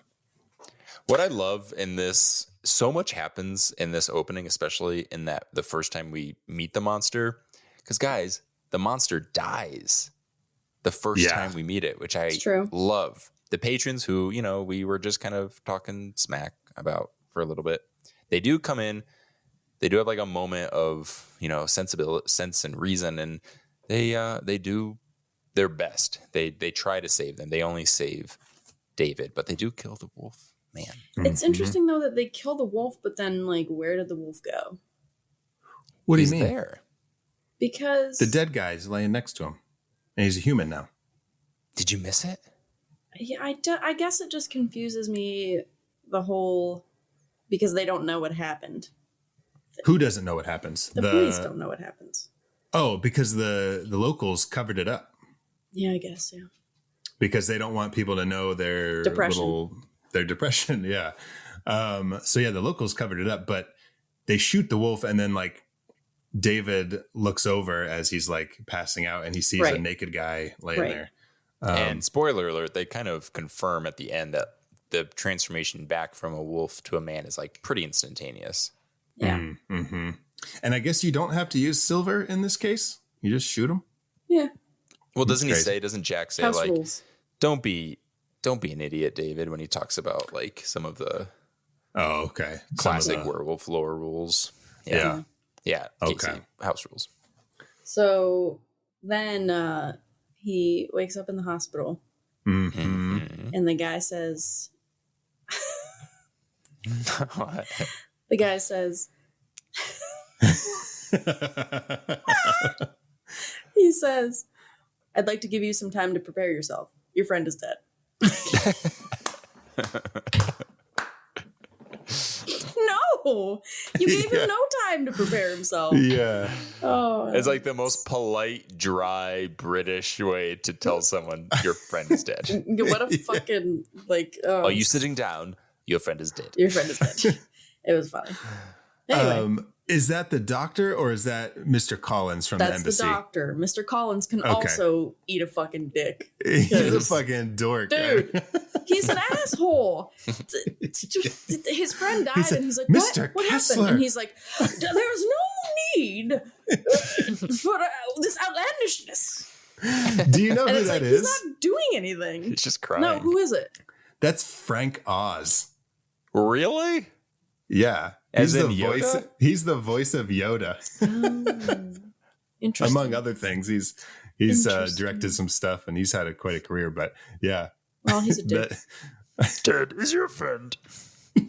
What I love in this, so much happens in this opening, especially in that the first time we meet the monster, because guys, the monster dies the first time we meet it, which I love. The patrons who, we were just kind of talking smack about for a little bit, they do come in, they do have like a moment of, sense and reason, and they do their best. They try to save them. They only save David, but they do kill the wolf. Man, it's interesting though that they kill the wolf, but then like, where did the wolf go? What do you mean? There because the dead guy's laying next to him, and he's a human now. Did you miss it? Yeah, I guess it just confuses me the whole because they don't know what happened. Who doesn't know what happens? The police don't know what happens. Oh, because the locals covered it up. Yeah, I guess. Yeah. because they don't want people to know their depression. Yeah. So yeah, the locals covered it up, but they shoot the wolf, and then like David looks over as he's like passing out, and he sees a naked guy laying there. And spoiler alert, they kind of confirm at the end that the transformation back from a wolf to a man is like pretty instantaneous. Yeah. Mm-hmm. And I guess you don't have to use silver in this case. You just shoot him. Yeah. Well, doesn't Jack say House like, rules. don't be an idiot, David, when he talks about like some of the classic werewolf lore rules. Yeah. Okay. Casey, house rules. So then he wakes up in the hospital, and the guy says, the guy says, he says, "I'd like to give you some time to prepare yourself. Your friend is dead." No, you gave him no time to prepare himself. Yeah. Oh, it's like the most polite, dry British way to tell someone your friend is dead. What a fucking like. Are you sitting down? Your friend is dead. Your friend is dead. It was funny. Anyway. Is that the doctor or is that Mr. Collins from the embassy? That's the doctor. Mr. Collins can also eat a fucking dick. He's a fucking dork. Dude, he's an asshole. His friend died and he's like, Mr. What happened? And he's like, there's no need for this outlandishness. Do you know who that is? He's not doing anything. He's just crying. No, who is it? That's Frank Oz. Really? Yeah. As he's in the Yoda? voice. He's the voice of Yoda. Interesting. Among other things, he's directed some stuff and he's had quite a career. But yeah, well, he's a dick. Dead is your friend.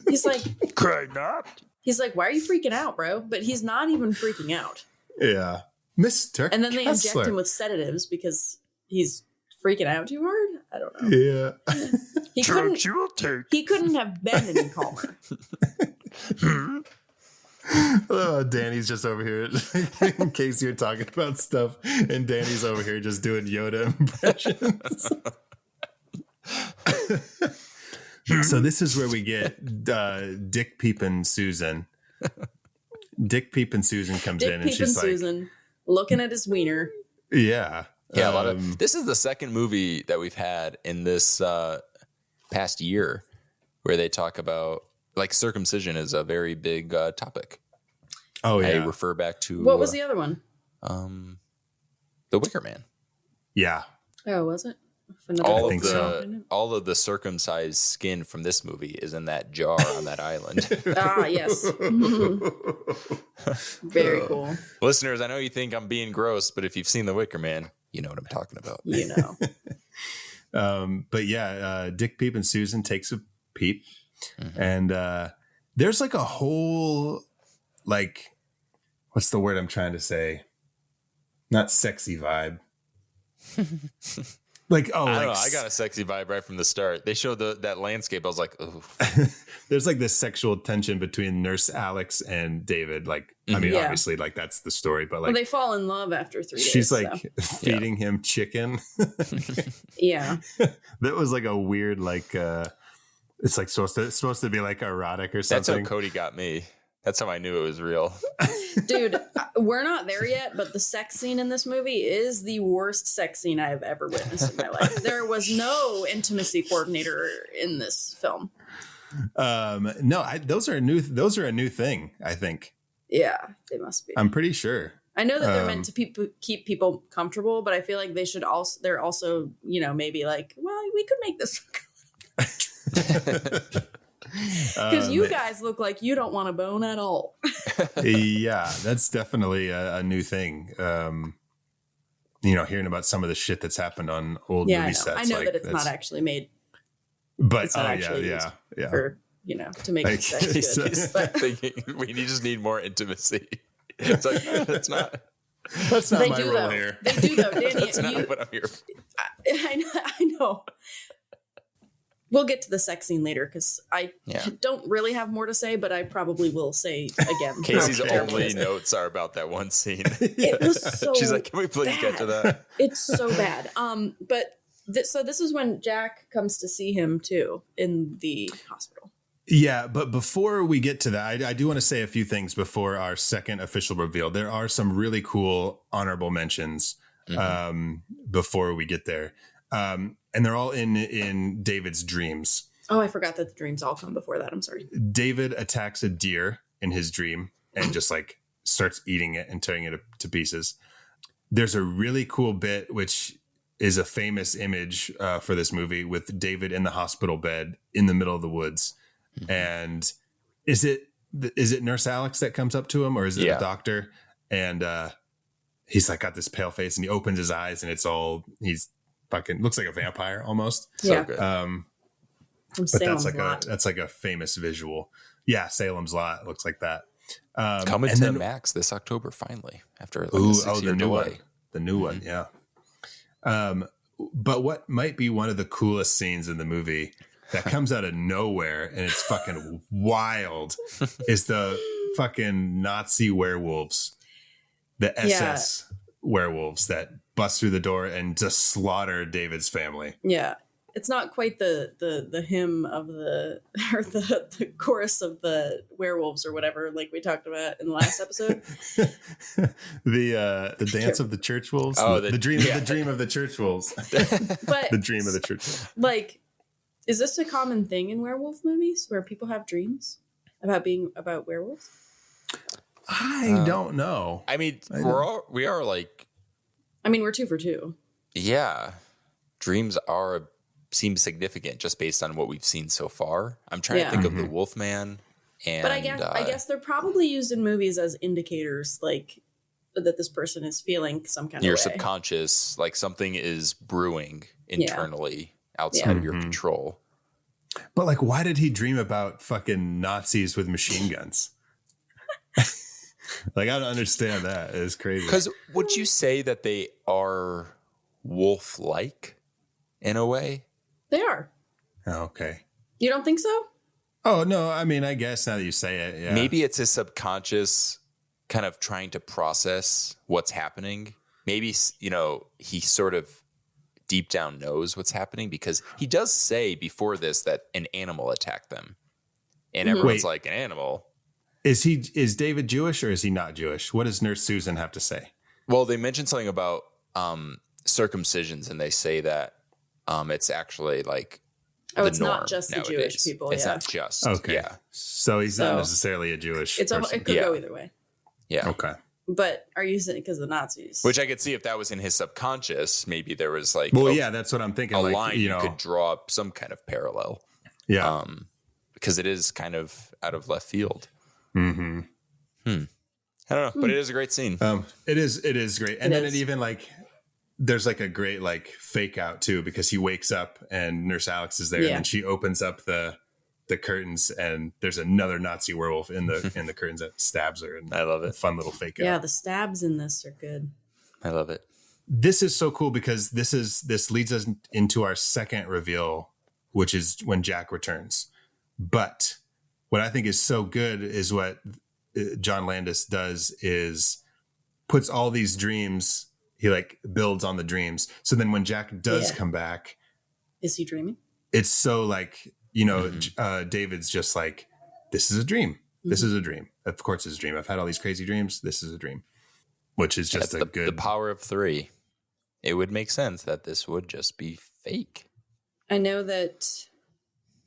He's like, cry not. He's like, why are you freaking out, bro? But he's not even freaking out. Yeah, Mr. And then they Kessler. inject him with sedatives because he's freaking out too hard. I don't know. Yeah, He couldn't have been any calmer. Oh, Danny's just over here in case you're talking about stuff, and Danny's over here just doing Yoda impressions. So this is where we get Dick Peepin' Susan. Dick Peepin' Susan comes in and she's like, Susan looking at his wiener. Yeah. Yeah, a lot of this is the second movie that we've had in this past year where they talk about like circumcision is a very big topic. Oh yeah. I refer back to what was the other one? The Wicker Man. Yeah. Oh, was it? All of the circumcised skin from this movie is in that jar on that island. Ah, yes. Very cool. Listeners, I know you think I'm being gross, but if you've seen The Wicker Man, you know what I'm talking about. You know. But yeah, Dick Peep and Susan takes a peep, and there's like a whole like, what's the word I'm trying to say? Not sexy vibe. Like, oh, I don't know. I got a sexy vibe right from the start. They showed that landscape. I was like, oh. There's like this sexual tension between Nurse Alex and David. Like, I mean, obviously, like that's the story, but like, well, they fall in love after 3 days. She's like feeding him chicken. Yeah. That was like a weird, like, it's like supposed to be like erotic or something. That's how Cody got me. That's how I knew it was real. Dude, we're not there yet, but the sex scene in this movie is the worst sex scene I have ever witnessed in my life. There was no intimacy coordinator in this film. No, those are a new thing, I think. Yeah, they must be. I'm pretty sure. I know that they're meant to keep people comfortable, but I feel like they're also, you know, maybe like, well, we could make this because you guys look like you don't want to bone at all. Yeah, that's definitely a new thing. You know, hearing about some of the shit that's happened on old movie sets. I know like, that it's not actually made. But it's not actually used for, you know, to make it sex good. Thinking we just need more intimacy. It's like, no, that's not my role here. They do though, Danny. That's not what I'm here for. I know. We'll get to the sex scene later because I don't really have more to say, but I probably will say again. Casey's only notes are about that one scene. It was so She's like, can we please get to that? It's so bad. But So this is when Jack comes to see him too in the hospital. Yeah, but before we get to that, I do want to say a few things before our second official reveal. There are some really cool honorable mentions before we get there. And they're all in David's dreams. Oh, I forgot that the dreams all come before that. I'm sorry. David attacks a deer in his dream and just like starts eating it and tearing it to pieces. There's a really cool bit, which is a famous image for this movie, with David in the hospital bed in the middle of the woods. And is it Nurse Alex that comes up to him, or is it the doctor? And he's like got this pale face, and he opens his eyes, and he's fucking looks like a vampire almost. Yeah. But that's like a famous visual. Yeah, Salem's Lot looks like that. Coming to Max this October finally after like a 6-year delay. The new one, yeah. But what might be one of the coolest scenes in the movie that comes out of nowhere and it's fucking wild is the fucking Nazi werewolves, the SS werewolves that bust through the door and just slaughter David's family. Yeah. It's not quite the hymn of the chorus of the werewolves or whatever, like we talked about in the last episode. the dance of the church wolves. Oh, the dream of the church wolves. But the dream of the church wolves. Like, is this a common thing in werewolf movies where people have dreams about werewolves? I don't know. I mean, we are like. I mean, we're 2 for 2. Yeah, dreams seem significant just based on what we've seen so far. I'm trying to think of the Wolfman, and but I guess they're probably used in movies as indicators, like that this person is feeling some kind of your way. Subconscious, like something is brewing internally outside of your control. But like, why did he dream about fucking Nazis with machine guns? Like, I don't understand that. It's crazy. Because would you say that they are wolf-like in a way? They are. Oh, okay. You don't think so? Oh, no. I mean, I guess now that you say it, yeah. Maybe it's his subconscious kind of trying to process what's happening. Maybe, he sort of deep down knows what's happening, because he does say before this that an animal attacked them. And everyone's like, an animal? Is David Jewish or is he not Jewish? What does Nurse Susan have to say? Well, they mentioned something about circumcisions, and they say that it's actually like it's norm not just nowadays. The Jewish people. It's not just. Okay. Yeah. So he's not necessarily a Jewish person. It could go either way. Yeah. Okay. But are you saying because of the Nazis? Which I could see if that was in his subconscious, maybe there was like that's what I'm thinking. A like, line you could draw up some kind of parallel. Yeah. Because it is kind of out of left field. Mm-hmm. I don't know, but it is a great scene. It is great. And then it even like there's like a great like fake out too, because he wakes up and Nurse Alex is there, and then she opens up the curtains and there's another Nazi werewolf in the curtains that stabs her. And I love it. Fun little fake out. Yeah, the stabs in this are good. I love it. This is so cool because this leads us into our second reveal, which is when Jack returns. But what I think is so good is what John Landis does is puts all these dreams, he like builds on the dreams. So then when Jack does come back, is he dreaming? It's so like, David's just like, this is a dream. This is a dream. Of course it's a dream. I've had all these crazy dreams. This is a dream, which is just the power of 3. It would make sense that this would just be fake. I know that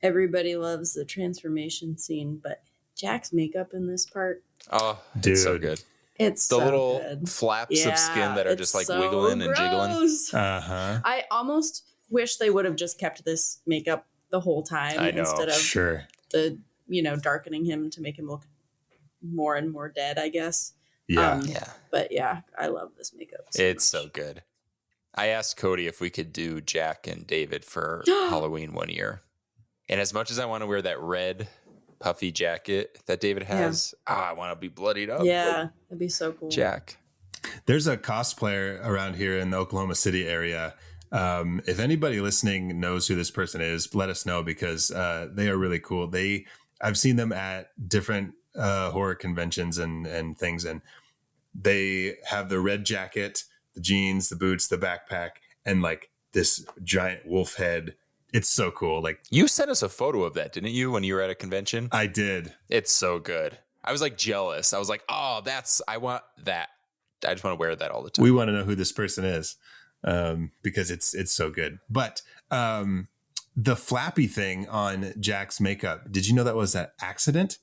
everybody loves the transformation scene, but Jack's makeup in this part. Oh, dude. It's so good. It's the so little good. Flaps of skin that are just like wiggling and jiggling. Uh-huh. I almost wish they would have just kept this makeup the whole time instead of the darkening him to make him look more and more dead, I guess. Yeah. But yeah, I love this makeup. It's so good. I asked Cody if we could do Jack and David for Halloween one year. And as much as I want to wear that red puffy jacket that David has, I want to be bloodied up. Yeah, that'd be so cool. Jack. There's a cosplayer around here in the Oklahoma City area. If anybody listening knows who this person is, let us know, because they are really cool. I've seen them at different horror conventions and things, and they have the red jacket, the jeans, the boots, the backpack, and like this giant wolf head. It's so cool. Like, you sent us a photo of that, didn't you, when you were at a convention? I did. It's so good. I was like jealous. I was like, oh, I want that. I just want to wear that all the time. We want to know who this person is, because it's so good. But the flappy thing on Jack's makeup, did you know that was an accident?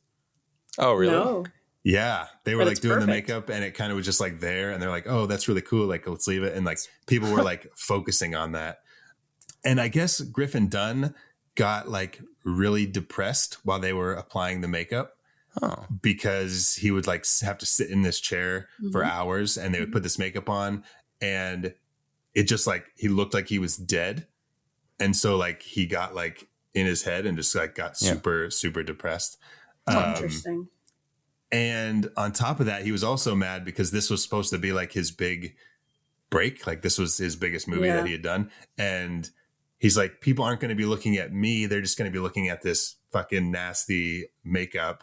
Oh, really? No. Yeah, they were But like it's doing the perfect. makeup, and it kind of was just like there, and they're like, "Oh, that's really cool. Like, let's leave it." And like people were like focusing on that, and I guess Griffin Dunne got like really depressed while they were applying the makeup, because he would like have to sit in this chair for hours, and they would put this makeup on, and it just like he looked like he was dead, and so like he got like in his head and just like got super depressed. Interesting. And on top of that, he was also mad because this was supposed to be like his big break. Like this was his biggest movie that he had done. And he's like, people aren't going to be looking at me. They're just going to be looking at this fucking nasty makeup.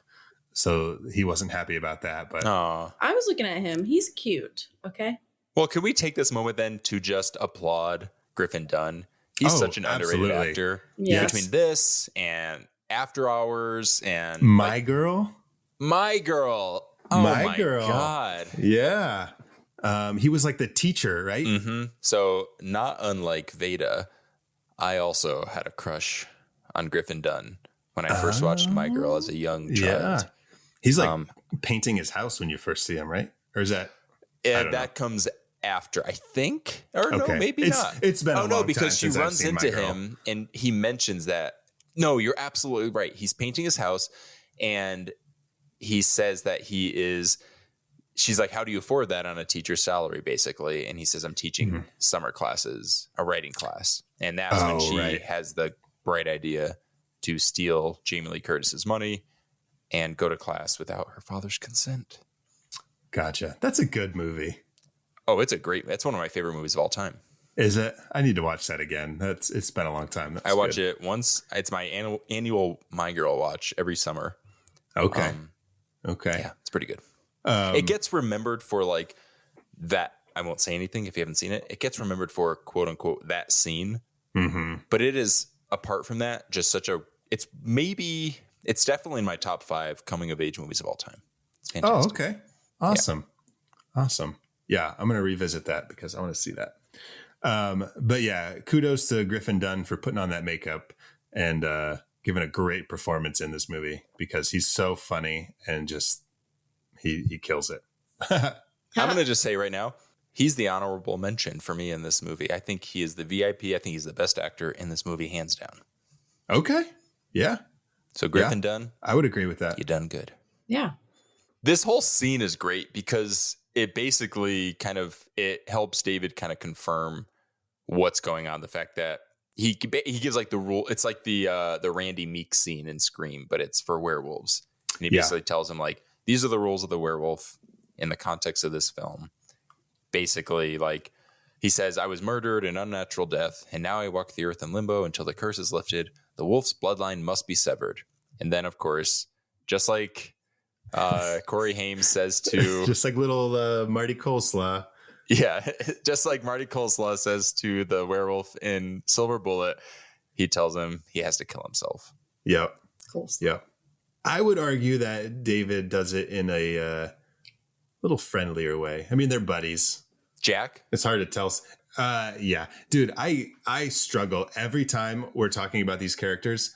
So he wasn't happy about that. But I was looking at him. He's cute. Okay. Well, can we take this moment then to just applaud Griffin Dunne? He's such an underrated actor. Yes. Between this and After Hours and My Girl. My Girl. Oh my Girl. God. Yeah. He was like the teacher, right? Mm-hmm. So not unlike Veda, I also had a crush on Griffin Dunne when I first watched My Girl as a young child. Yeah. He's like painting his house when you first see him, right? Or is that? That comes after, I think. Or no, maybe not. It's been a long time because she since I've runs seen into My Girl. him and he mentions that. No, you're absolutely right. He's painting his house and he says that she's like, how do you afford that on a teacher's salary, basically? And he says, I'm teaching summer classes, a writing class. And that's when she has the bright idea to steal Jamie Lee Curtis's money and go to class without her father's consent. Gotcha. That's a good movie. Oh, that's one of my favorite movies of all time. Is it? I need to watch that again. It's been a long time. I watch it once. It's my annual My Girl watch every summer. Okay. Okay. Yeah, it's pretty good. It gets remembered for like that. I won't say anything if you haven't seen it. It gets remembered for quote unquote that scene. Mm-hmm. But it is, apart from that, just it's definitely in my top 5 coming of age movies of all time. It's fantastic. Oh, okay. Awesome. Yeah. Awesome. Yeah, I'm going to revisit that because I want to see that. But yeah, kudos to Griffin Dunne for putting on that makeup and giving a great performance in this movie because he's so funny and just he kills it. I'm going to just say right now, he's the honorable mention for me in this movie. I think he is the VIP. I think he's the best actor in this movie, hands down. Okay. Yeah. So Griffin Dunne, I would agree with that. You done good. Yeah. This whole scene is great because it basically it helps David kind of confirm what's going on. The fact that he gives like the rule. It's like the Randy Meeks scene in Scream, but it's for werewolves. And he basically tells him like, these are the rules of the werewolf in the context of this film. Basically, like he says, I was murdered an unnatural death, and now I walk the earth in limbo until the curse is lifted. The wolf's bloodline must be severed. And then, of course, just like Corey Haim says to... just like little Marty Coleslaw. Yeah, just like Marty Coleslaw says to the werewolf in Silver Bullet, he tells him he has to kill himself. Yep. Coleslaw. Yep. I would argue that David does it in a little friendlier way. I mean, they're buddies. Jack? It's hard to tell. Yeah, dude, I struggle every time we're talking about these characters.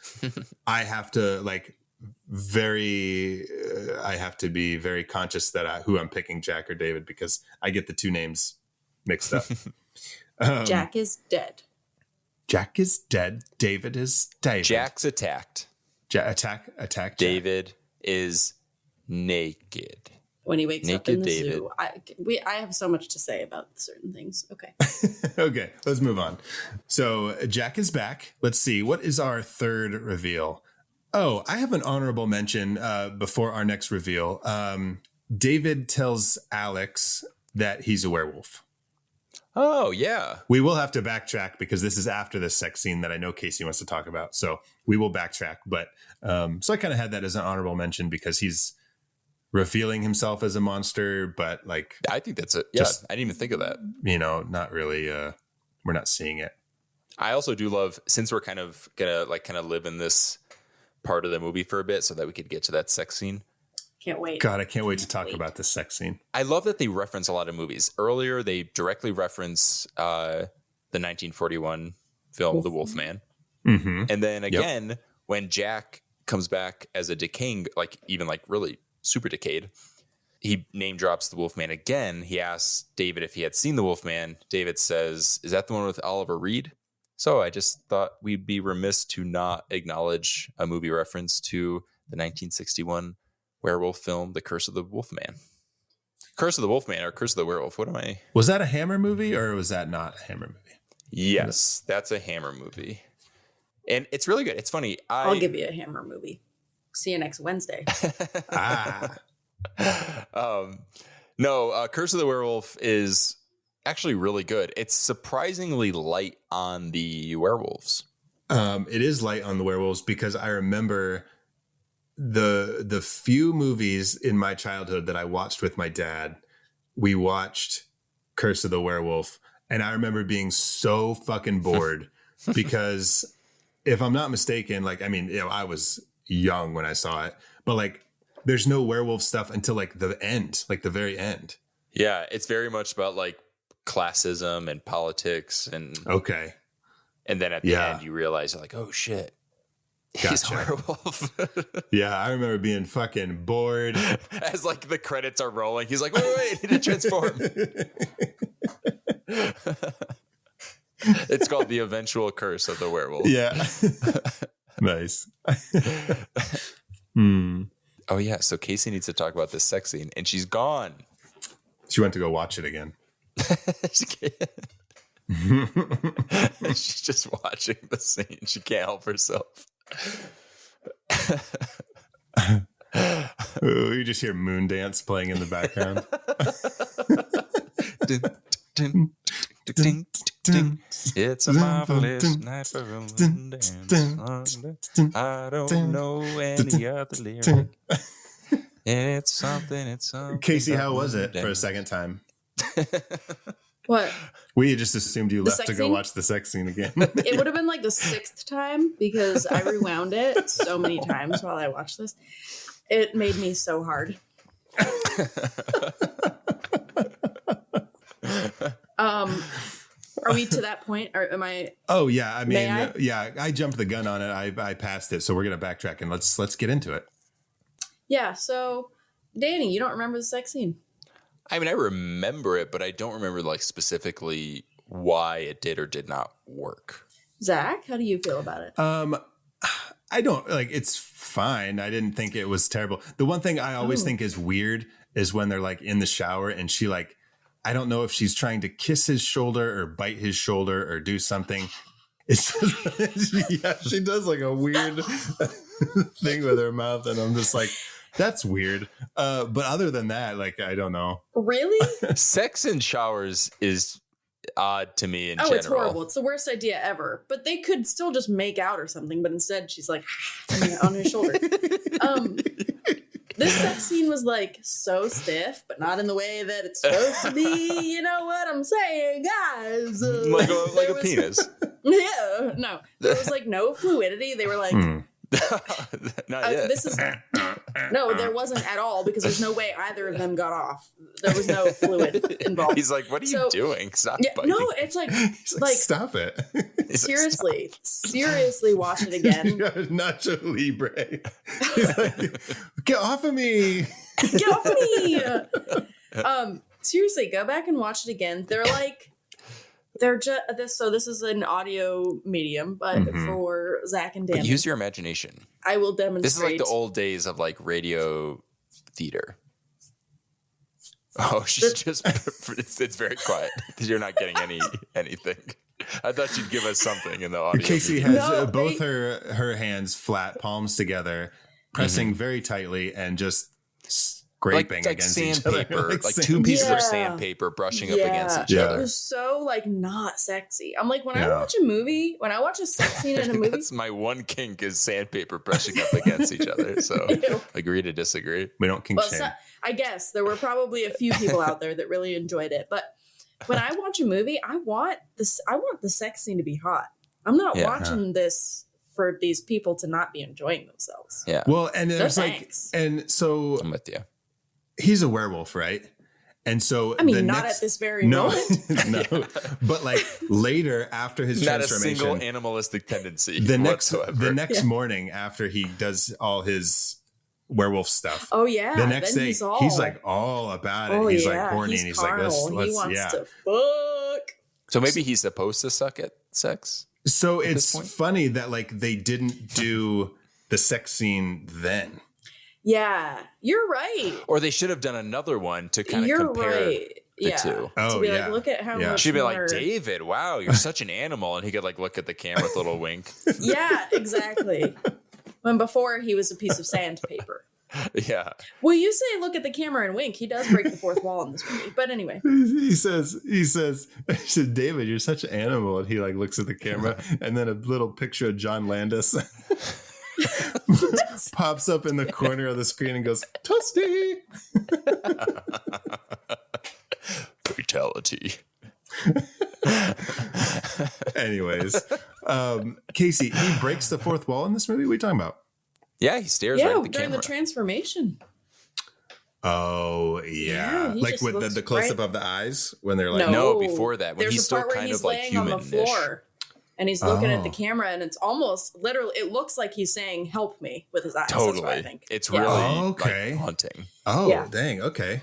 I have to be very conscious that who I'm picking, Jack or David, because I get the two names mixed up. Jack is dead. Jack is dead. David is David. Jack's attacked. Attack. Jack. David is naked. When he wakes up in the David. zoo. I have so much to say about certain things. Okay. Okay, let's move on. So Jack is back. Let's see. What is our third reveal? Oh, I have an honorable mention before our next reveal. David tells Alex that he's a werewolf. Oh, yeah. We will have to backtrack because this is after the sex scene that I know Casey wants to talk about. So we will backtrack. But so I kind of had that as an honorable mention because he's revealing himself as a monster. But like, I think that's it. Yeah, I didn't even think of that. Not really. We're not seeing it. I also do love, since we're kind of gonna like kind of live in this part of the movie for a bit so that we could get to that sex scene. Can't wait. God, I can't wait to talk about this sex scene. I love that they reference a lot of movies. Earlier, they directly reference the 1941 film, The Wolfman. Mm-hmm. And then again, when Jack comes back as a decaying, like even like really super decayed, he name drops the Wolfman again. He asks David if he had seen the Wolfman. David says, "Is that the one with Oliver Reed?" So I just thought we'd be remiss to not acknowledge a movie reference to the 1961 werewolf film, The Curse of the Wolfman. Curse of the Wolfman or Curse of the Werewolf. What am I? Was that a Hammer movie or was that not a Hammer movie? Yes, that's a Hammer movie. And it's really good. It's funny. I'll give you a Hammer movie. See you next Wednesday. No, Curse of the Werewolf is actually really good. It's surprisingly light on the werewolves. It is light on the werewolves because I remember the few movies in my childhood that I watched with my dad. We watched Curse of the Werewolf, and I remember being so fucking bored because if I'm not mistaken, like, I mean, you know, I was young when I saw it, but like there's no werewolf stuff until like the end, like the very end. Yeah, it's very much about like classism and politics and and then at the end you realize like, oh shit, he's a werewolf. Yeah, I remember being fucking bored as like the credits are rolling. He's like, wait, I need to transform. It's called The Eventual Curse of the Werewolf. Yeah. Nice. Oh yeah, so Casey needs to talk about this sex scene and she's gone. She went to go watch it again. She's just watching the scene. She can't help herself. You just hear Moon Dance playing in the background. It's a marvelous night for a moon dance. I don't know any other lyric. It's something. Casey, how was it for a second time? What? We just assumed you left to go scene? watch the sex scene again. It would have been like the 6th time because I rewound it so many times while I watched this. It made me so hard. Are we to that point? Or am I? Oh yeah, I mean, I? Yeah, I jumped the gun on it. I passed it, so we're gonna backtrack and let's get into it. Yeah. So, Danny, you don't remember the sex scene? I mean, I remember it, but I don't remember like specifically why it did or did not work. Zach, how do you feel about it? I don't like. It's fine. I didn't think it was terrible. The one thing I always think is weird is when they're like in the shower and she like, I don't know if she's trying to kiss his shoulder or bite his shoulder or do something. It's just, yeah, she does like a weird thing with her mouth, and I'm just like, that's weird. But other than that, like, I don't know. Really? Sex in showers is odd to me in general. It's horrible. It's the worst idea ever. But they could still just make out or something. But instead, she's like on his shoulder. This sex scene was like so stiff, but not in the way that it's supposed to be. You know what I'm saying, guys? Like a penis. Yeah, no, there was like no fluidity. They were like, not yet. This is no, there wasn't at all because there's no way either of them got off. There was no fluid involved. He's like, "What are you doing? Stop!" Yeah, biting. no, it's like, stop it. Seriously, seriously, watch it again. Nacho Libre. He's like, get off of me! Get off of me! Seriously, go back and watch it again. They're just this. So this is an audio medium, but for Zach and Dan, but use your imagination. I will demonstrate. This is like the old days of like radio theater. Oh, she's just, it's very quiet. You're not getting anything. I thought she'd give us something in the audio. Casey has both her hands flat, palms together, pressing very tightly and just scraping like against sandpaper, each other. like two pieces of sandpaper brushing up against each other. It was so like not sexy. I'm like, when I watch a movie, when I watch a sex scene in a movie, that's my one kink is sandpaper brushing up against each other. So agree to disagree. We don't kink shame. I guess there were probably a few people out there that really enjoyed it, but when I watch a movie, I want the sex scene to be hot. I'm not watching this for these people to not be enjoying themselves. Yeah. Well, and there's thanks. and so I'm with you. he's a werewolf, right? And so I mean, not at this very moment. No, but like later after his Not a transformation, single animalistic tendency the whatsoever. next morning after he does all his werewolf stuff. Oh yeah. The next day he's like all about it. Oh, he's yeah. like horny He's and he's carnal. like, He let's wants to fuck. So maybe he's supposed to suck at sex? So at this it's point? funny that like they didn't do the sex scene then. Yeah, you're right. Or they should have done another one to kind of You're compare right. the two. Oh, to be yeah. like, look at how much She'd be more... like, David, wow, you're such an animal. And he could like look at the camera with a little wink. Yeah, exactly. When before he was a piece of sandpaper. Yeah. Well, you say look at the camera and wink. He does break the fourth wall in this movie. But anyway. He says, David, you're such an animal. And he like looks at the camera and then a little picture of John Landis pops up in the corner of the screen and goes, Toasty. Fatality. Anyways, Casey, he breaks the fourth wall in this movie. What are you talking about? Yeah, he stares right at the during camera. the transformation. Oh, yeah. he like just with looks the close up right- of the eyes when they're like, No, before that, when There's he's a still part where kind he's of like laying on the human-ish. floor and he's looking at the Oh. camera and it's almost literally, it looks like he's saying, help me with his eyes. Totally. That's what I think. It's Yeah. really Okay. like, haunting. oh, Yeah. dang. Okay.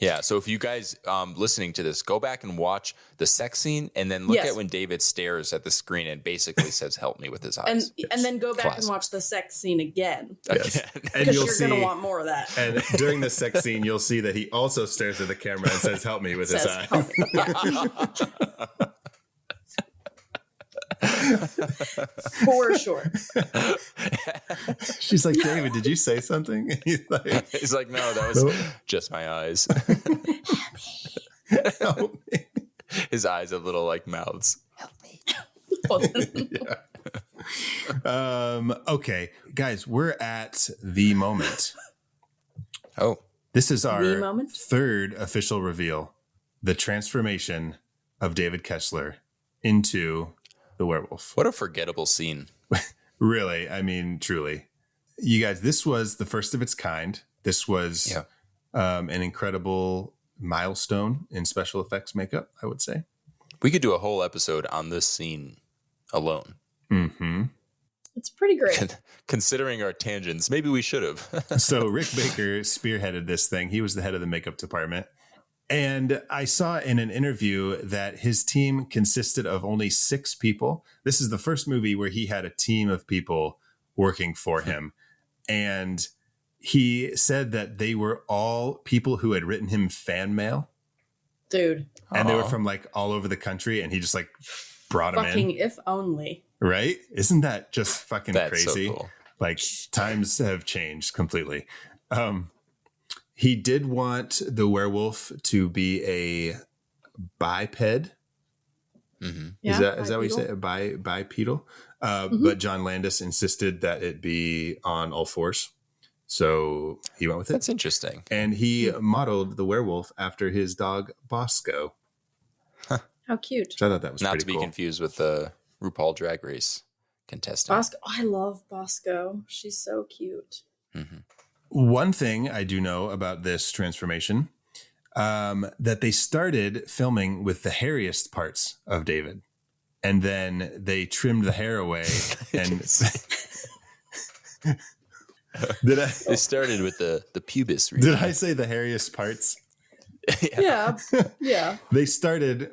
Yeah, so if you guys listening to this, go back and watch the sex scene and then look Yes. at when David stares at the screen and basically says, help me with his eyes. And then go back Classic. and watch the sex scene again. Yes. Again. And Because you'll you're see, going to want more of that. and during the sex scene, you'll see that he also stares at the camera and says, help me with his Says, eyes. help me. Yeah. For sure. She's like, David, did you say something? And he's like, He's like, no, that was just my eyes. help me. His eyes have little like mouths. Okay, guys, we're at the moment. Oh, This is The our moment? third official reveal, the transformation of David Kessler into the werewolf. what a forgettable scene. Really, I mean, truly. You guys, this was the first of its kind. This was an incredible milestone in special effects makeup, I would say. We could do a whole episode on this scene alone. Mm-hmm. It's pretty great. Considering our tangents, maybe we should have. So Rick Baker spearheaded this thing. He was the head of the makeup department. And I saw in an interview that his team consisted of only 6 people. This is the first movie where he had a team of people working for him. And he said that they were all people who had written him fan mail. Dude. And they were Aw. from like all over the country. And he just like brought them Fucking in. if only. Right? Isn't that just fucking That's so crazy? cool. Like times have changed completely. He did want the werewolf to be a biped. Mm-hmm. Yeah, Is that what you bipedal. say? A bipedal? But John Landis insisted that it be on all fours. So he went with it. That's interesting. And he modeled the werewolf after his dog Bosco. How cute. So I thought that was Not pretty to be cool. confused with the RuPaul Drag Race contestant. Bosco. Oh, I love Bosco. She's so cute. Mm-hmm. One thing I do know about this transformation, that they started filming with the hairiest parts of David. And then they trimmed the hair away. And did They started with the pubis region. I say the hairiest parts? Yeah. Yeah. They started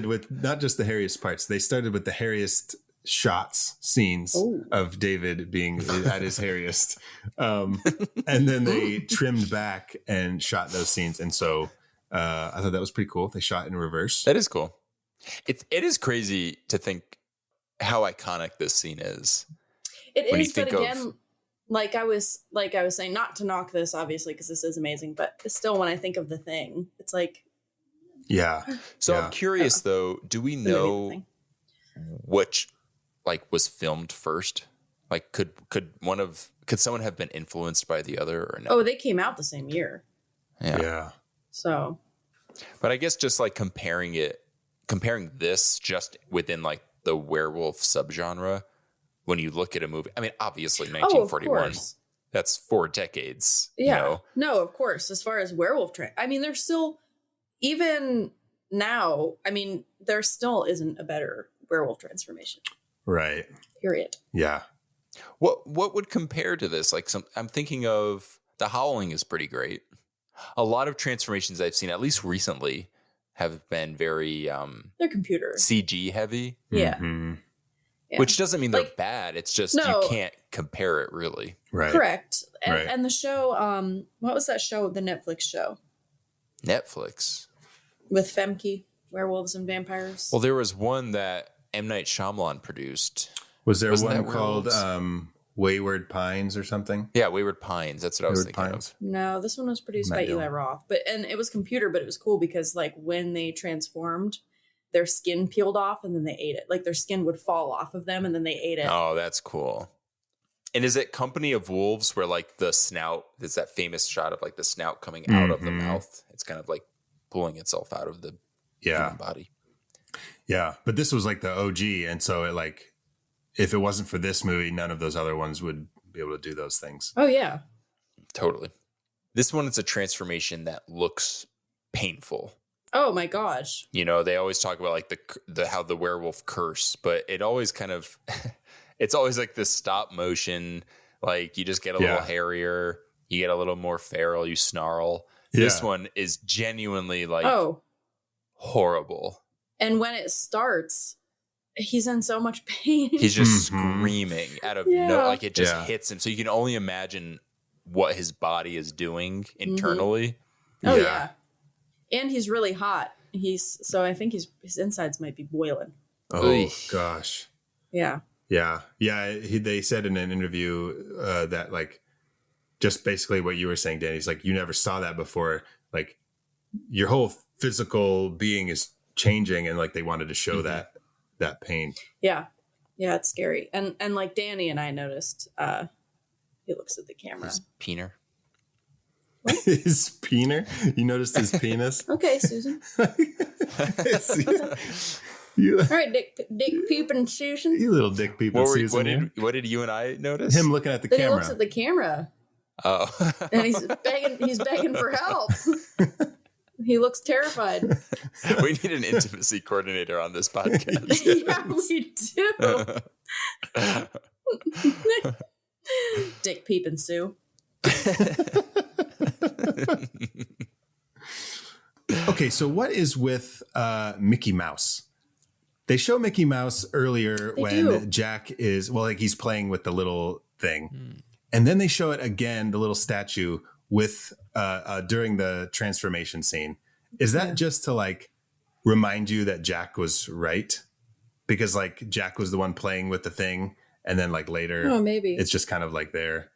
with not just the hairiest parts. They started with the hairiest shots, scenes Ooh. of David being at his hairiest. And then they trimmed back and shot those scenes. And so I thought that was pretty cool. They shot in reverse. That is cool. It is crazy to think how iconic this scene is. It When you is, but think of- again, like I was saying, not to knock this, obviously, because this is amazing, but still, when I think of The Thing, it's like Yeah. So Yeah. I'm curious though, do we the movie The know Thing. which like was filmed first? Like could someone have been influenced by the other or no? Oh, they came out the same year, Yeah. Yeah. so But I guess just like comparing it comparing this just within like the werewolf subgenre, when you look at a movie, I mean, obviously 1941, that's 4 decades. Yeah. You know? No, of course. As far as werewolf I mean, there's still, even now, I mean, there still isn't a better werewolf transformation. Right. Period. Yeah. What would compare to this? Like I'm thinking of The Howling is pretty great. A lot of transformations I've seen, at least recently, have been very they're computer CG heavy. Yeah. Mm-hmm. Yeah. Which doesn't mean they're Like, bad. It's just you can't compare it really. Right. Correct. And, Right. and the show, what was that show? The Netflix show Netflix. with Femke, werewolves and vampires. Well, there was one that M. Night Shyamalan produced. Was there Wasn't one that called Werewolves? Wayward Pines or something? Yeah, Wayward Pines. That's what I was Wayward thinking Pines. of. No, this one was produced by Matt Eli Dillon. Roth, and it was computer, but it was cool because like when they transformed, their skin peeled off and then they ate it. Like their skin would fall off of them and then they ate it. Oh, that's cool. And is it Company of Wolves where like the snout, there's that famous shot of like the snout coming out of the mouth? It's kind of like pulling itself out of the human body. Yeah. But this was like the OG. And so it like, if it wasn't for this movie, none of those other ones would be able to do those things. Oh yeah. Totally. This one is a transformation that looks painful. Oh my gosh. You know, they always talk about like the how the werewolf curse, but it always kind of it's always like this stop motion, like you just get a little hairier, you get a little more feral, you snarl. Yeah. This one is genuinely like horrible. And when it starts, he's in so much pain. He's just screaming out of no, like it just Yeah. hits him. So you can only imagine what his body is doing internally. Oh yeah. And he's really hot. So I think his insides might be boiling. Oh gosh. Yeah. Yeah. Yeah. They said in an interview that like, just basically what you were saying, Danny, is like, you never saw that before. Like your whole physical being is changing. And like, they wanted to show that pain. Yeah. Yeah. It's scary. And like Danny and I noticed, he looks at the camera. His peener. His peener? You noticed his penis? Okay, Susan. You, All right, Dick peeping Susan. you little dick peeping Susan. What did you and I notice? Him looking at the Then camera. he looks at the camera Oh. and he's begging for help. He looks terrified. We need an intimacy coordinator on this podcast. Yeah, we do. Dick peeping Sue. Okay, so what is with Mickey Mouse? They show Mickey Mouse earlier when Jack is, well, like he's playing with the little thing. And then they show it again, the little statue with during the transformation scene. Is that just to like remind you that Jack was right? Because like Jack was the one playing with the thing. And then like later, maybe it's just kind of like there.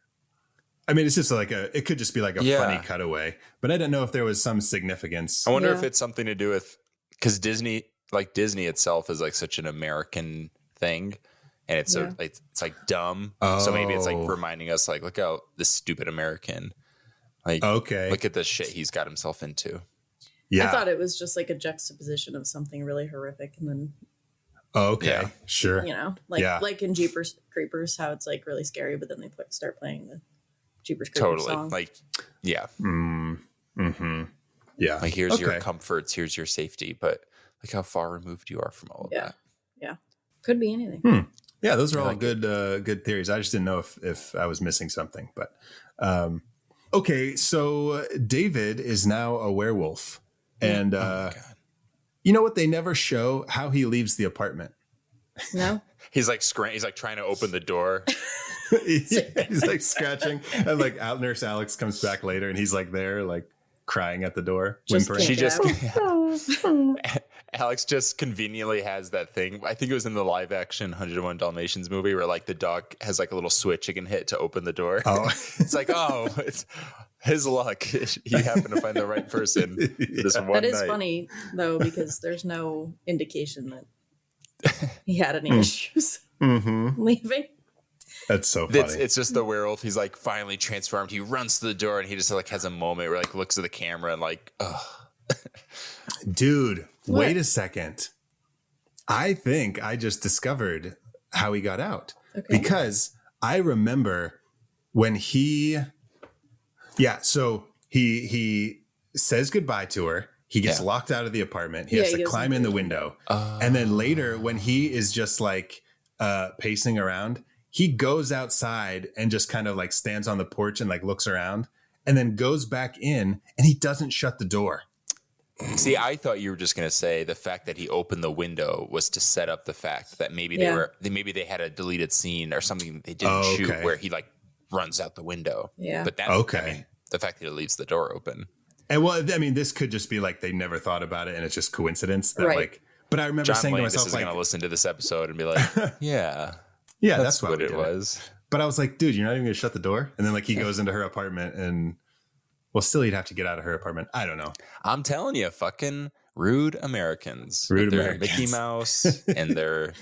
I mean, it's just like it could just be like a funny cutaway, but I didn't know if there was some significance. I wonder if it's something to do with, because Disney itself is like such an American thing, and it's it's like dumb. So maybe it's like reminding us, like, look out, this stupid American, like, look at the shit he's got himself into. Yeah, I thought it was just like a juxtaposition of something really horrific, and then sure, you know, like in Jeepers Creepers, how it's like really scary, but then they start playing the Jeepers Creepers song. Like, yeah. Yeah. Like, here's your comforts, here's your safety, but look how far removed you are from all of that. Yeah. Could be anything. Yeah, those are all good theories. I just didn't know if I was missing something. But okay, so David is now a werewolf. And you know what? They never show how he leaves the apartment. No. He's like trying to open the door. He's like scratching, and like Nurse Alex comes back later, and he's like there, like crying at the door, whimpering. Alex just conveniently has that thing. I think it was in the live action 101 Dalmatians movie where like the dog has like a little switch it can hit to open the door. Oh, it's like, it's his luck. He happened to find the right person this one night. That is funny though, because there's no indication that he had any issues leaving. That's so funny. It's just the werewolf. He's like finally transformed. He runs to the door and he just like has a moment where like looks at the camera and like, dude, wait a second. I think I just discovered how he got out. Okay. Because I remember when he says goodbye to her. He gets locked out of the apartment. He has to climb in the window. And then later when he is just like pacing around, he goes outside and just kind of like stands on the porch and like looks around and then goes back in and he doesn't shut the door. See, I thought you were just going to say the fact that he opened the window was to set up the fact that maybe they had a deleted scene or something they didn't shoot where he like runs out the window. Yeah. But the fact that he leaves the door open. And well, I mean, this could just be like they never thought about it and it's just coincidence that like. But I remember saying to myself, like, going to listen to this episode and be like, yeah, that's what it was. But I was like, dude, you're not even going to shut the door. And then like he goes into her apartment and well, still he'd have to get out of her apartment. I don't know. I'm telling you, fucking rude Americans. Rude Americans. Americans. Mickey Mouse and their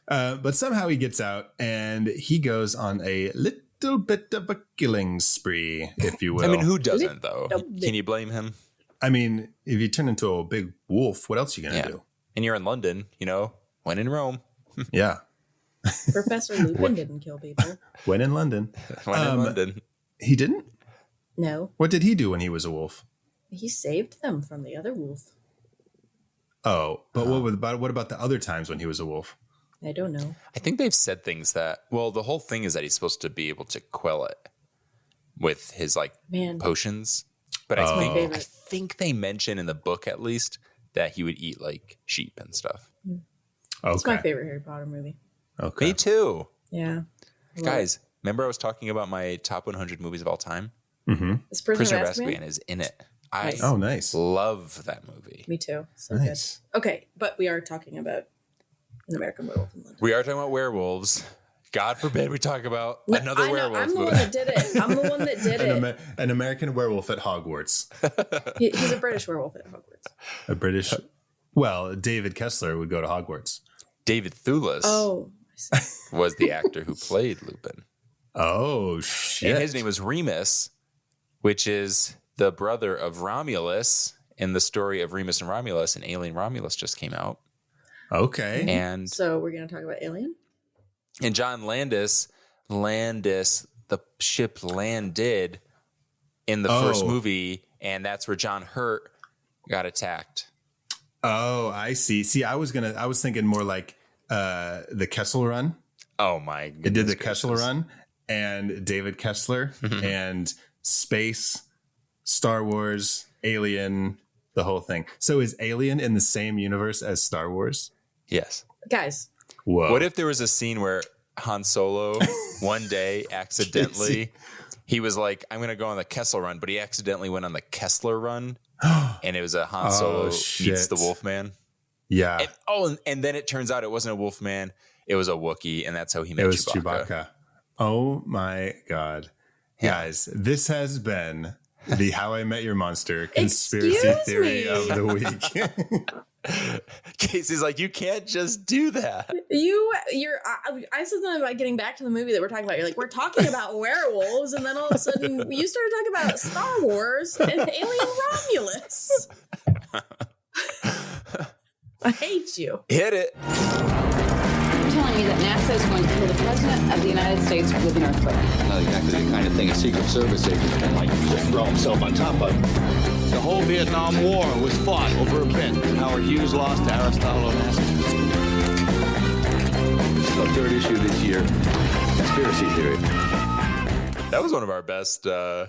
but somehow he gets out and he goes on a little bit of a killing spree, if you will. I mean, who doesn't though? Can you blame him? I mean, if you turn into a big wolf, what else are you going to do? And you're in London, when in Rome. Yeah. Professor Lupin didn't kill people. When in London. In London. He didn't? No. What did he do when he was a wolf? He saved them from the other wolf. Oh, but what about the other times when he was a wolf? I don't know. I think they've said things that, well, the whole thing is that he's supposed to be able to quell it with his potions. But I think they mention in the book at least that he would eat like sheep and stuff. It's my favorite Harry Potter movie. Okay. Me too. Yeah. Guys, remember I was talking about my top 100 movies of all time? Mm-hmm. Is Prisoner of Azkaban is in it. Nice. Love that movie. Me too. So nice. Good. Okay, but we are talking about an American Werewolf in London. We are talking about werewolves. God forbid we talk about another werewolf. I'm the one that did it. I'm the one that did it. An American werewolf at Hogwarts. He's a British werewolf at Hogwarts. A British. Well, David Kessler would go to Hogwarts. David Thewlis was the actor who played Lupin. Oh, shit. And his name was Remus, which is the brother of Romulus in the story of Remus and Romulus, and Alien Romulus just came out. Okay. And so we're going to talk about Alien? And John Landis, the ship landed in the first movie, and that's where John Hurt got attacked. Oh, I see. See, I was thinking more like the Kessel Run. Oh my goodness. It did the Kessel Run and David Kessler and space, Star Wars, Alien, the whole thing. So is Alien in the same universe as Star Wars? Yes. Guys. Whoa. What if there was a scene where Han Solo one day accidentally, he was like, I'm going to go on the Kessel Run, but he accidentally went on the Kessler Run. And it was a Han Solo meets the Wolfman. Yeah. And then it turns out it wasn't a Wolfman. It was a Wookiee. And that's how he met It was Chewbacca. Oh my God. Yeah. Guys, this has been the How I Met Your Monster conspiracy theory of the week. Casey's like, you can't just do that. I said something about getting back to the movie that we're talking about. You're like, we're talking about werewolves, and then all of a sudden you started talking about Star Wars and Alien Romulus. I hate you. Hit it. You're telling me that NASA is going to kill the president of the United States with an earthquake. Not exactly the kind of thing a Secret Service agent can just throw himself on top of. The whole Vietnam War was fought over a bet. Howard Hughes lost to Aristotle Onassis. This is the third issue this year. Conspiracy theory. That was one of our best. No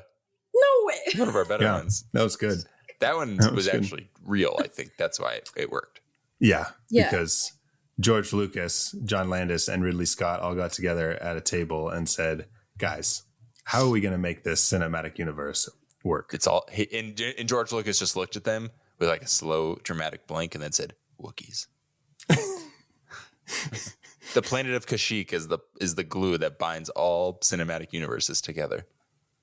way. One of our better ones. That was good. That one was actually real. I think that's why it worked. Yeah. Because George Lucas, John Landis, and Ridley Scott all got together at a table and said, guys, how are we going to make this cinematic universe work? It's all, and George Lucas just looked at them with like a slow, dramatic blink and then said, Wookiees. The planet of Kashyyyk is the glue that binds all cinematic universes together.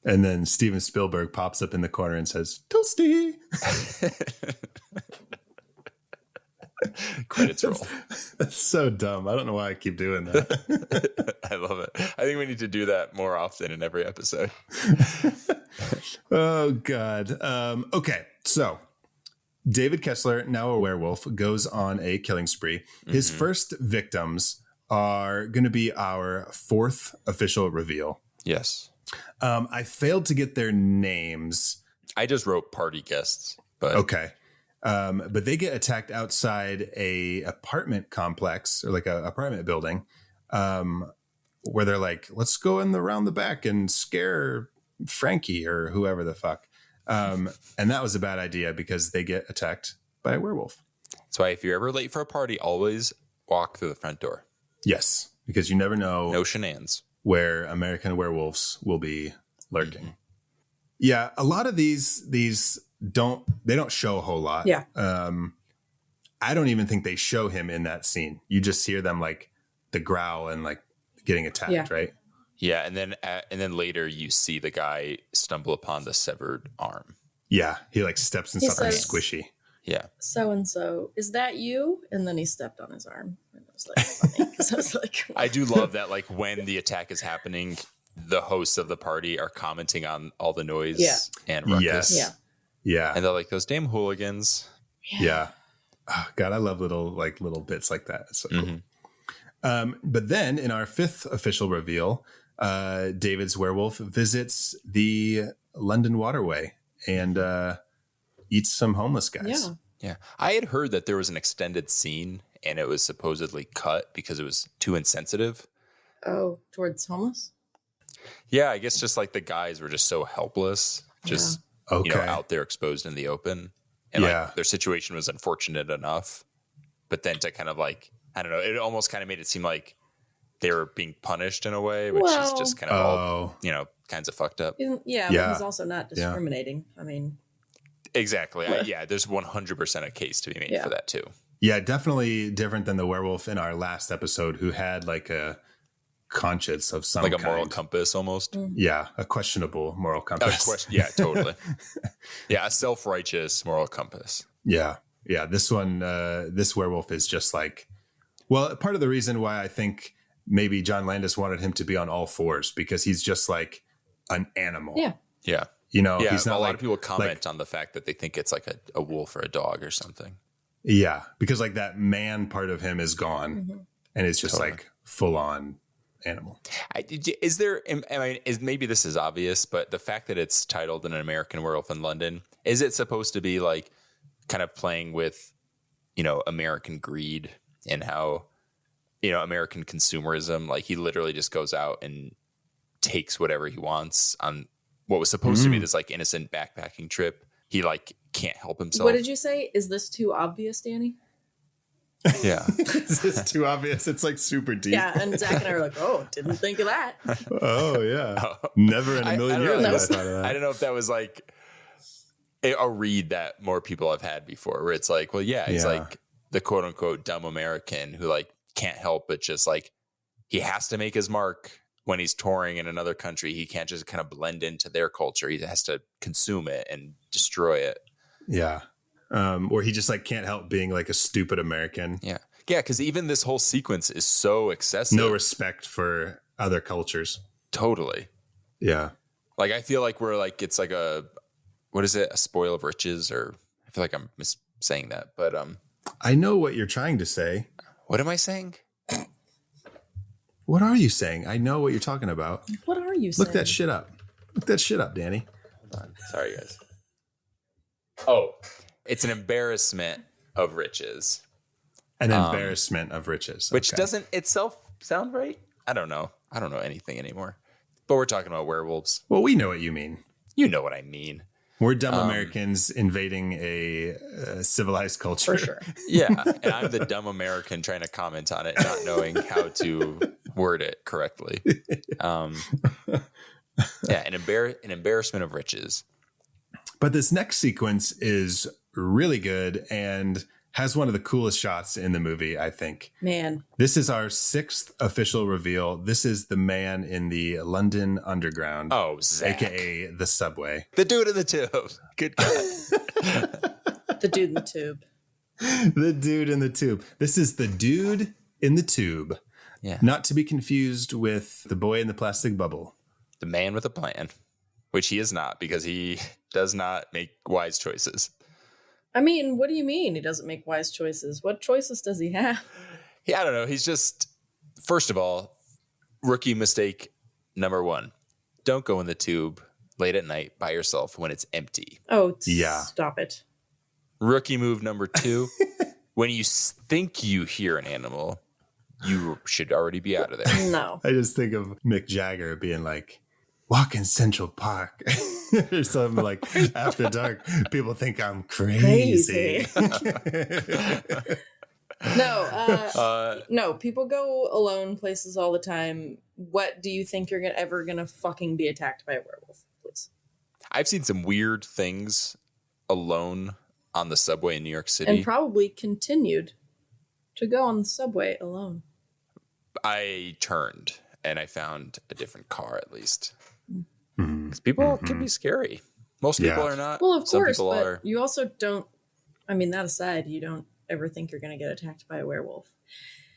And then Steven Spielberg pops up in the corner and says, Toasty. Credits roll. That's so dumb. I don't know why I keep doing that. I love it. I think we need to do that more often in every episode. Oh, God. Okay. So David Kessler, now a werewolf, goes on a killing spree. His first victims are going to be our fourth official reveal. Yes. I failed to get their names. I just wrote party guests, but okay. But they get attacked outside a apartment complex or like a apartment building, where they're like, let's go around the back and scare Frankie or whoever the fuck. And that was a bad idea because they get attacked by a werewolf. That's why if you're ever late for a party, always walk through the front door. Yes, because you never know. No shenanigans. Where American werewolves will be lurking. Yeah, a lot of these don't show a whole lot. Yeah. I don't even think they show him in that scene. You just hear them like the growl and like getting attacked, right? Yeah, and then later you see the guy stumble upon the severed arm. Yeah, he like steps in something squishy. Yeah. So-and-so, is that you? And then he stepped on his arm. And it was like funny because I was like, I do love that, like when the attack is happening, the hosts of the party are commenting on all the noise and ruckus. Yes. Yeah. And they're like, those damn hooligans. Yeah. Oh, God, I love little bits like that. It's so cool. But then in our fifth official reveal, David's werewolf visits the London waterway and eats some homeless guys. Yeah. I had heard that there was an extended scene and it was supposedly cut because it was too insensitive. Oh, towards homeless? Yeah, I guess just like the guys were just so helpless, just out there exposed in the open. And like their situation was unfortunate enough. But then to kind of like, I don't know, it almost kind of made it seem like they were being punished in a way, which is just kind of all, kinds of fucked up. Yeah, but he's also not discriminating. I mean, exactly. There's 100% a case to be made for that too. Yeah, definitely different than the werewolf in our last episode who had like a conscience of some kind. Like a moral compass almost. Yeah, a questionable moral compass. Yeah, totally. Yeah, a self-righteous moral compass. Yeah. This one, this werewolf is just like, well, part of the reason why I think maybe John Landis wanted him to be on all fours because he's just like an animal. Yeah. Yeah. He's not a lot of people comment on the fact that they think it's like a wolf or a dog or something. Yeah. Because like that man part of him is gone and it's just like full on animal. Is there, maybe this is obvious, but the fact that it's titled An American Werewolf in London, is it supposed to be like kind of playing with, American greed and how, American consumerism, like he literally just goes out and takes whatever he wants on what was supposed to be this like innocent backpacking trip. He like can't help himself. What did you say? Is this too obvious, Danny? Yeah. Is this too obvious? It's like super deep. Yeah, and Zach and I were like, oh, didn't think of that. Oh, yeah. Never in a million years I thought of that. I don't know if that was like a read that more people have had before where it's like, well, he's like the quote unquote dumb American who like can't help but just like he has to make his mark when he's touring in another country. He can't just kind of blend into their culture. He has to consume it and destroy it. Yeah. Or he just like can't help being like a stupid American. Yeah. Yeah. Cause even this whole sequence is so excessive. No respect for other cultures. Totally. Yeah. Like, I feel like we're like, it's like what is it? A spoil of riches, or I feel like I'm saying that, but, I know what you're trying to say. What am I saying? What are you saying? I know what you're talking about. What are you saying? Look that shit up. Look that shit up, Danny. Hold on. Sorry, guys. Oh, it's an embarrassment of riches. An embarrassment of riches. Which doesn't itself sound right? I don't know. I don't know anything anymore. But we're talking about werewolves. Well, we know what you mean. You know what I mean. We're dumb Americans invading a civilized culture. For sure. Yeah. And I'm the dumb American trying to comment on it, not knowing how to word it correctly. An embarrassment of riches. But this next sequence is really good and has one of the coolest shots in the movie, I think. Man. This is our sixth official reveal. This is the man in the London Underground. Oh, Zach. AKA the subway. The dude in the tube. Good God. The dude in the tube. The dude in the tube. This is the dude in the tube. Yeah. Not to be confused with the boy in the plastic bubble. The man with a plan, which he is not because he does not make wise choices. I mean, what do you mean he doesn't make wise choices? What choices does he have? Yeah, I don't know. He's just, first of all, rookie mistake number 1. Don't go in the tube late at night by yourself when it's empty. Oh, stop it. Rookie move number 2. When you think you hear an animal, you should already be out of there. No. I just think of Mick Jagger being like, walk in Central Park or something like after dark. People think I'm crazy. No, people go alone places all the time. What do you think you're ever going to fucking be attacked by a werewolf, please? I've seen some weird things alone on the subway in New York City. And probably continued to go on the subway alone. I turned and I found a different car at least. Because people can be scary. Most people are not. Well, of Some course, people but are. you also don't, I mean, that aside, you don't ever think you're going to get attacked by a werewolf.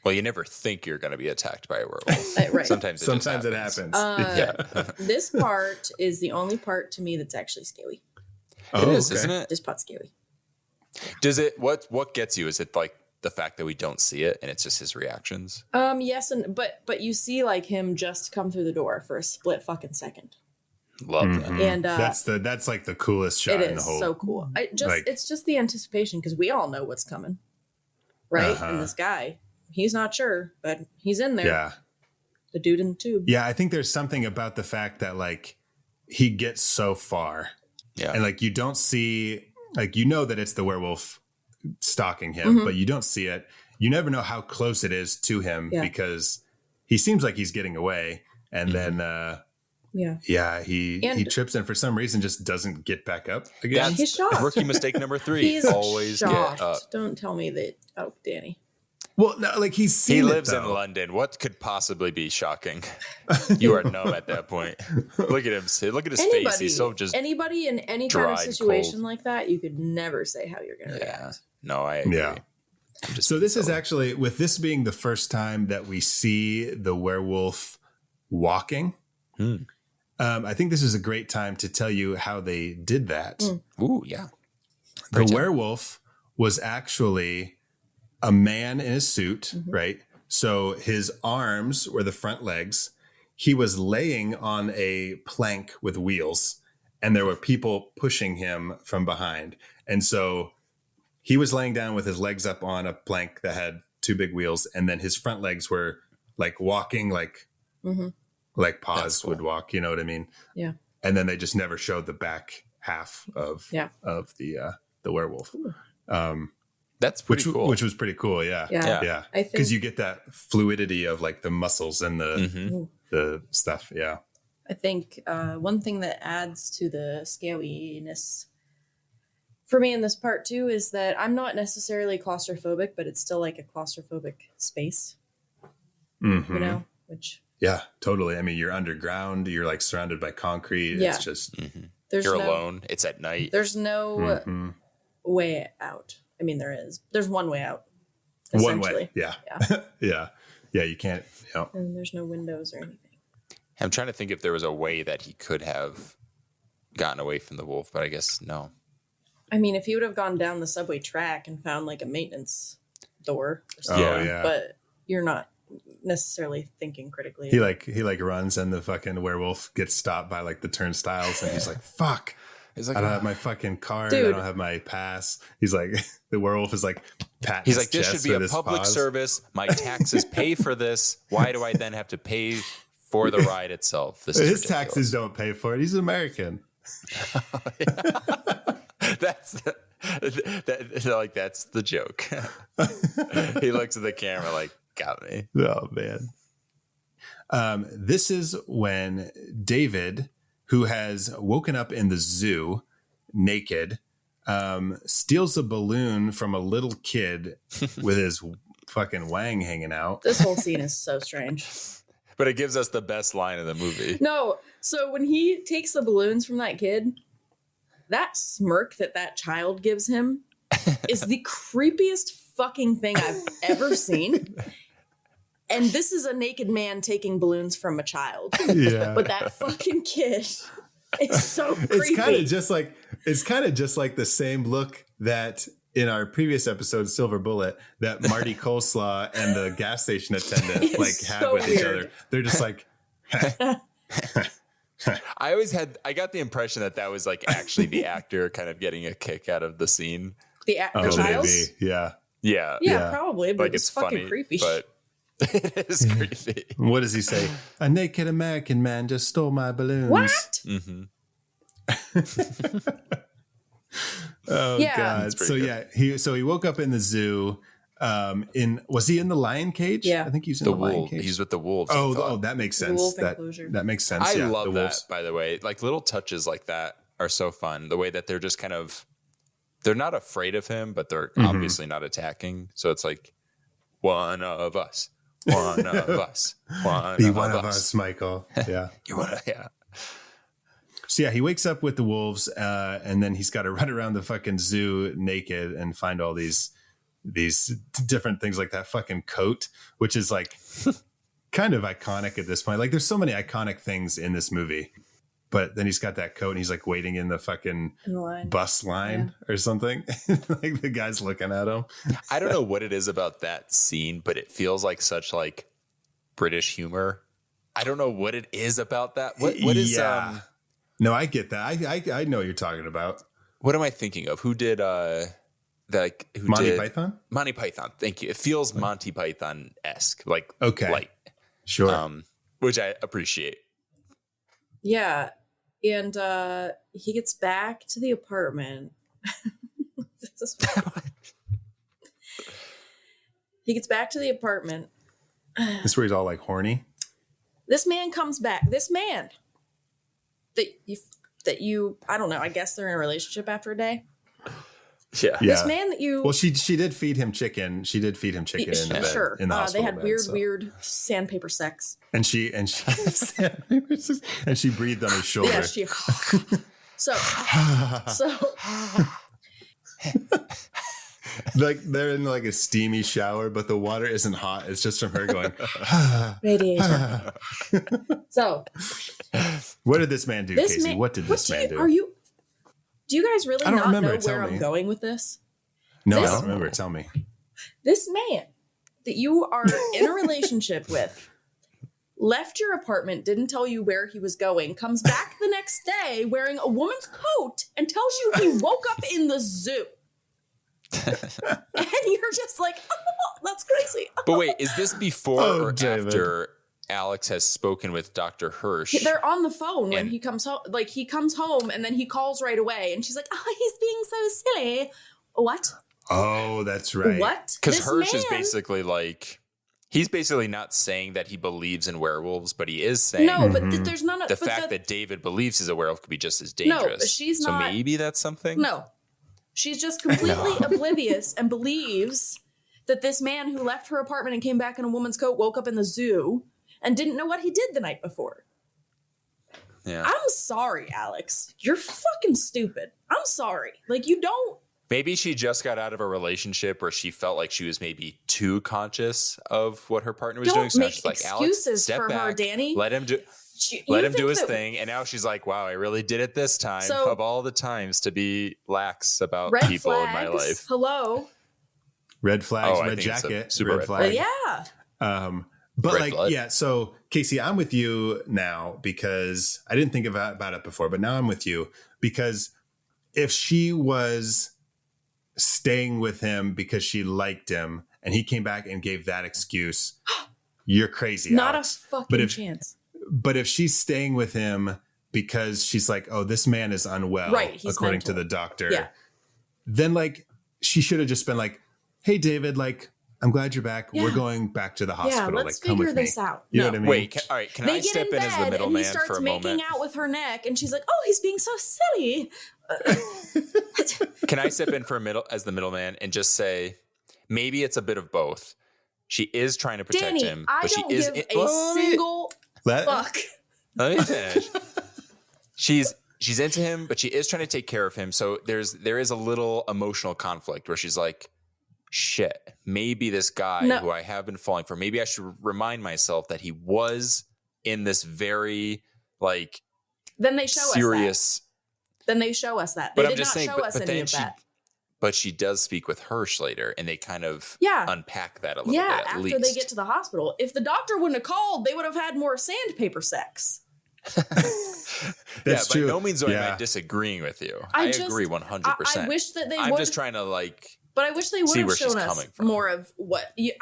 Well, you never think you're going to be attacked by a werewolf. Right. Sometimes it happens. This part is the only part to me that's actually scary. It is, isn't it? This part's scary. Does it? What gets you? Is it like the fact that we don't see it and it's just his reactions? Yes, but you see like him just come through the door for a split fucking second. Love that. And that's like the coolest shot in the whole. It is so cool. It's just the anticipation because we all know what's coming, right? And this guy, he's not sure, but he's in there. Yeah, the dude in the tube. Yeah, I think there's something about the fact that like he gets so far, and like you don't see, like you know that it's the werewolf stalking him, but you don't see it. You never know how close it is to him because he seems like he's getting away, and then. He trips and for some reason just doesn't get back up again. He's shocked. Rookie mistake number 3. He's always shocked. Get up. Don't tell me that. Oh, Danny. Well, no, like he lives in London. What could possibly be shocking? You are numb at that point. Look at him. Look at his face. He's so just anybody in any kind of situation like that. You could never say how you're going to react. No, I agree. Yeah. So this is actually, with this being the first time that we see the werewolf walking. I think this is a great time to tell you how they did that. Ooh, yeah. The werewolf was actually a man in a suit, right? So his arms were the front legs. He was laying on a plank with wheels, and there were people pushing him from behind. And so he was laying down with his legs up on a plank that had 2 big wheels, and then his front legs were like walking like paws would walk, you know what I mean? Yeah. And then they just never showed the back half of the werewolf. That's pretty cool. Which was pretty cool, yeah. Yeah. Because you get that fluidity of like the muscles and the stuff, yeah. I think one thing that adds to the scariness for me in this part too is that I'm not necessarily claustrophobic, but it's still like a claustrophobic space, you know, which... Yeah, totally. I mean, you're underground. You're like surrounded by concrete. Yeah. It's just you're alone. It's at night. There's no way out. I mean, there is. There's one way out. One way. Yeah. Yeah. You can't. You know. And there's no windows or anything. I'm trying to think if there was a way that he could have gotten away from the wolf, but I guess no. I mean, if he would have gone down the subway track and found like a maintenance door or something, but you're not necessarily thinking critically. He runs and the fucking werewolf gets stopped by like the turnstiles and he's like, fuck. He's like, I don't have my fucking card. Dude. I don't have my pass. He's like, the werewolf is like patting He's like, this should be a public service. My taxes pay for this. Why do I then have to pay for the ride itself? This is his taxes don't pay for it. He's an American. That's the joke. He looks at the camera like, got me. Oh man. This is when David, who has woken up in the zoo naked, steals a balloon from a little kid with his fucking wang hanging out. This whole scene is so strange. But it gives us the best line of the movie. No, so when he takes the balloons from that kid, that smirk that child gives him is the creepiest fucking thing I've ever seen. And this is a naked man taking balloons from a child. Yeah. But that fucking kid is so creepy. It's kind of just like the same look that in our previous episode, Silver Bullet, that Marty Coleslaw and the gas station attendant like had so with weird. each other. They're just like, I got the impression that was like actually the actor kind of getting a kick out of the scene. The Childs? maybe. Yeah. Yeah. Probably, but Like it's fucking funny, creepy. but it is creepy. What does he say? A naked American man just stole my balloons. What? Mm-hmm. Oh Yeah. God. So good. he woke up in the zoo. Was he in the lion cage? Yeah. I think he's in the lion wolf. cage. He's with the wolves. Oh, that makes sense. Wolf That enclosure. that makes sense. I Yeah, love the that, wolves. by the way. Like little touches like that are so fun. The way that they're just kind of, they're not afraid of him, but they're obviously not attacking. So it's like, one of us, one of us, Be one of us, Michael. Yeah. Yeah. So yeah, he wakes up with the wolves, and then he's got to run around the fucking zoo naked and find all these different things, like that fucking coat, which is like kind of iconic at this point. Like there's so many iconic things in this movie, but then he's got that coat and he's like waiting in the fucking bus line or something. Like the guy's looking at him. I don't know what it is about that scene, but it feels like such like British humor. I don't know what it is about that. What is No, I get that. I know what you're talking about. What am I thinking of? Who did Monty Python? Monty Python. Thank you. It feels Monty Python-esque. Like Okay. light. Sure. Which I appreciate. Yeah. And he gets back to the apartment. He gets back to the apartment. This is where he's all like horny. This man comes back. This man that you I don't know, I guess they're in a relationship after a day. Yeah. This man that you Well, she did feed him chicken. She did feed him chicken in the bed, sure. in the They hospital had bed, weird sandpaper sex. and she and she breathed on his shoulder. Yeah, she so Like they're in like a steamy shower, but the water isn't hot. It's just from her going. radiation. So What did this man do, this Casey? man, What did this man do? Do you guys really I don't not remember. know Tell where me. I'm going with this? No, this- I don't remember. Tell me. This man that you are in a relationship with left your apartment, didn't tell you where he was going, comes back the next day wearing a woman's coat and tells you he woke up in the zoo. And you're just like, oh, that's crazy. But wait, is this before or David. after Alex has spoken with Dr. Hirsch? They're on the phone when And- he comes home. Like, he comes home and then he calls right away. And she's like, oh, he's being so silly. What? Oh, that's right. What? Because This Hirsch is man- basically like, he's basically not saying that he believes in werewolves, but he is saying No, but there's none of the fact that David believes he's a werewolf could be just as dangerous. No, she's so not. maybe that's something? No. She's just completely oblivious and believes that this man who left her apartment and came back in a woman's coat woke up in the zoo and didn't know what he did the night before. Yeah. I'm sorry, Alex. You're fucking stupid. I'm sorry. Like, you don't. Maybe she just got out of a relationship where she felt like she was maybe too conscious of what her partner was Don't doing. So now make she's like, Alex, excuses step for back, her, Danny. Let him do. You Let him do think his that thing. And now she's like, wow, I really did it this time. So- of all the times to be lax about Red people flags. in my life. Hello. Red flags, Oh, I red think it's a jacket, super red red flag. Yeah. But Red like, blood. yeah. So Casey, I'm with you now because I didn't think about it before, but now I'm with you because if she was staying with him because she liked him and he came back and gave that excuse, you're crazy. Not Alex. a fucking chance. But if she's staying with him because she's like, oh, this man is unwell, Right, he's according to mental. the doctor, Yeah. then like she should have just been like, hey, David, like, I'm glad you're back. Yeah. We're going back to the Yeah, hospital. let's like, come figure with me. this out. You know No. what I mean? Wait, all right. Can They I get step in in bed as the and he middleman starts for a making moment? out with her neck and she's like, oh, he's being so silly. Can I step in for as the middleman and just say, maybe it's a bit of both. She is trying to protect Danny, him, I but she don't is give a single fuck. Let me finish. She's into him, but she is trying to take care of him. So there is a little emotional conflict where she's like, shit, maybe this guy who I have been falling for, maybe I should remind myself that he was in this very like Then they show serious. us that. Then they show us that. But They I'm did just not saying, show us but any then of that. But she does speak with Hirsch later, and they kind of unpack that a little bit at after least. they get to the hospital. If the doctor wouldn't have called, they would have had more sandpaper sex. That's true. By no means am I disagreeing with you. I agree 100%. I wish that they I'm just trying to But I wish they would have shown us more of what they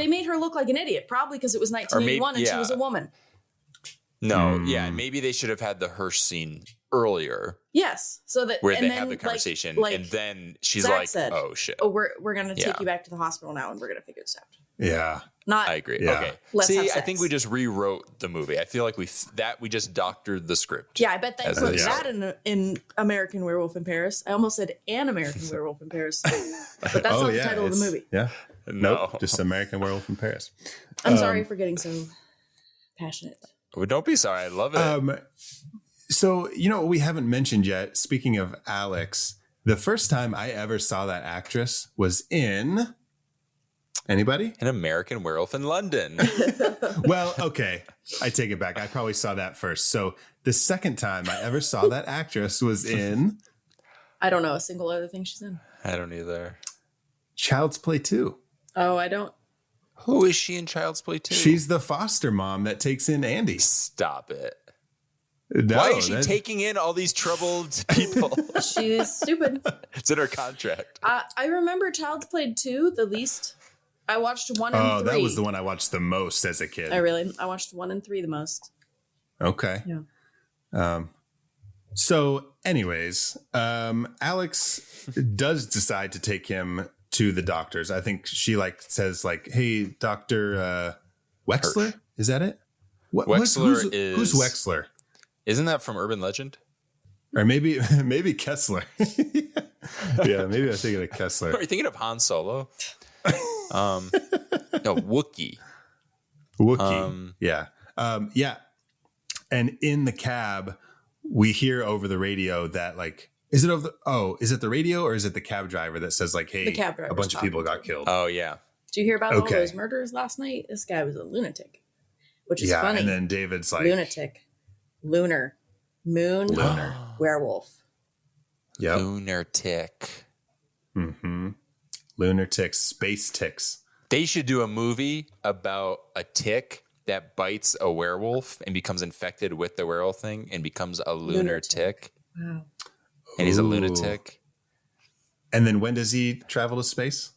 made her look like an idiot, probably because it was 1981 and she was a woman. No, maybe they should have had the Hirsch scene earlier. Yes, so that where they have the conversation, and then she's Zach like, said, "Oh shit, we're gonna take you back to the hospital now, and we're gonna figure this out." Yeah, I agree. Yeah. Okay, see, I think we just rewrote the movie. I feel like we just doctored the script. Yeah, I bet they put that in American Werewolf in Paris. I almost said An American Werewolf in Paris, but that's not the title of the movie. Yeah, nope, just American Werewolf in Paris. I'm sorry for getting so passionate. Well, don't be sorry. I love it. So, we haven't mentioned yet, speaking of Alex, the first time I ever saw that actress was in... Anybody? An American Werewolf in London. Well, okay. I take it back. I probably saw that first. So the second time I ever saw that actress was in... I don't know a single other thing she's in. I don't either. Child's Play 2. Oh, I don't... Who is she in Child's Play 2? She's the foster mom that takes in Andy. Stop it. No, why is she taking in all these troubled people? She's stupid. It's in her contract. I remember Child's Play 2 the least. I watched 1 and 3. Oh, that was the one I watched the most as a kid. I watched 1 and 3 the most. Okay. Yeah. So anyways, Alex does decide to take him to the doctors. I think she says hey, Dr. Wexler, Hirsch. Is that it? Wexler who's Wexler? Isn't that from Urban Legend? Or maybe Kessler. Yeah, maybe I'm thinking of Kessler. Are you thinking of Han Solo? No, Wookiee. Yeah. Yeah. And in the cab, we hear over the radio that is it the radio or is it the cab driver that says hey, the cab driver, a bunch of people got killed? Oh yeah. Did you hear about all those murders last night? This guy was a lunatic, which is funny. And then David's lunatic, lunar, moon, werewolf. Yeah. Lunar tick. Mm-hmm. Lunar ticks, space ticks. They should do a movie about a tick that bites a werewolf and becomes infected with the werewolf thing and becomes a lunar tick. Wow. And he's a lunatic. And then when does he travel to space?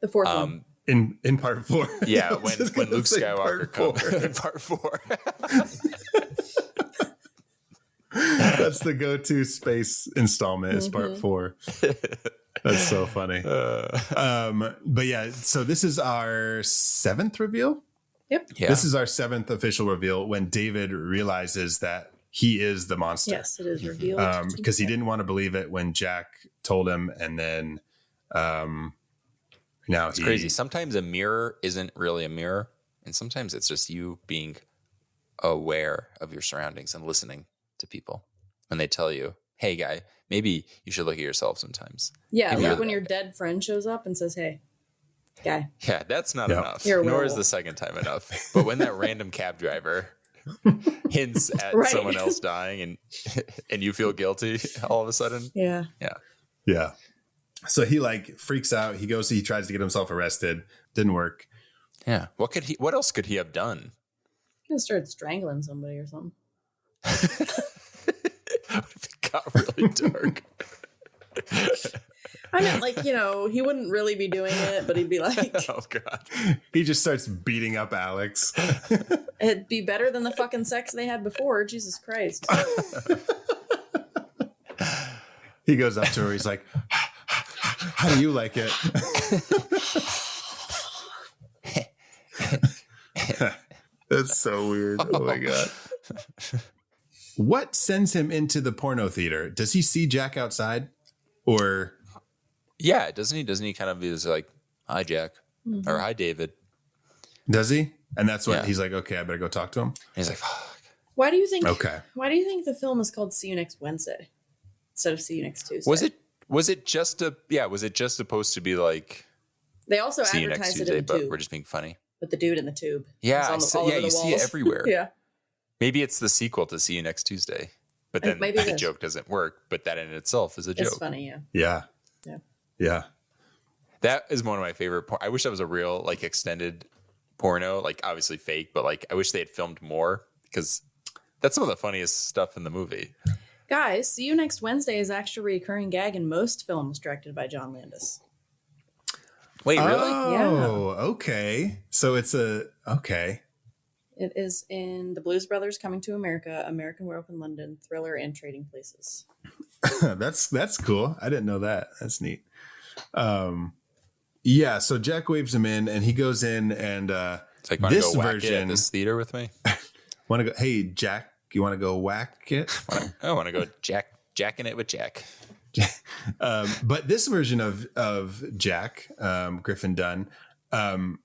The fourth one. In part 4. Yeah, when Luke Skywalker comes in part 4. That's the go-to space installment is part 4. That's so funny. But yeah, so this is our 7th reveal. Yep. Yeah. This is our 7th official reveal when David realizes that he is the monster. Yes, it is revealed. Because he didn't want to believe it when Jack told him, and then now it's crazy. Sometimes a mirror isn't really a mirror, and sometimes it's just you being aware of your surroundings and listening to people when they tell you, "Hey, guy, maybe you should look at yourself sometimes." Yeah, when your dead friend shows up and says, "Hey, guy." Yeah, that's not enough. Nor is the second time enough. But when that random cab driver hints at someone else dying and you feel guilty all of a sudden. Yeah. So he freaks out. He tries to get himself arrested. Didn't work. Yeah. What else could he have done? He could have started strangling somebody or something. It got really dark. I meant he wouldn't really be doing it, but he'd be like, oh God. He just starts beating up Alex. It'd be better than the fucking sex they had before. Jesus Christ. He goes up to her. He's like, how do you like it? That's so weird. Oh my God. What sends him into the porno theater? Does he see Jack outside? Or yeah, doesn't he kind of is like, "Hi, Jack," or "Hi, David"? Does he? And that's what he's like. Okay, I better go talk to him. And he's like, "Fuck." Why do you think? Okay. Why do you think the film is called "See You Next Wednesday" instead of "See You Next Tuesday"? Was it just supposed to be like? They also See You Next advertised Tuesday, it in the but tube we're just being funny. With the dude in the tube. Yeah, you see it everywhere. Yeah. Maybe it's the sequel to See You Next Tuesday, but then the joke doesn't work. But that in itself is a joke. It's funny, yeah. Yeah. Yeah. That is one of my favorite. I wish that was a real like extended porno, like obviously fake, but like I wish they had filmed more because that's some of the funniest stuff in the movie. Guys, See You Next Wednesday is actually a recurring gag in most films directed by John Landis. Wait, really? Oh, okay. So it's okay. It is in The Blues Brothers, Coming to America, American Werewolf in London, Thriller, and Trading Places. That's cool. I didn't know that. That's neat. Yeah, so Jack waves him in, and he goes in, and it's like, want to go whack it at this theater with me? Want to go? Hey, Jack, you want to go whack it? I want to go jacking it with Jack. But this version of Jack, Griffin Dunne,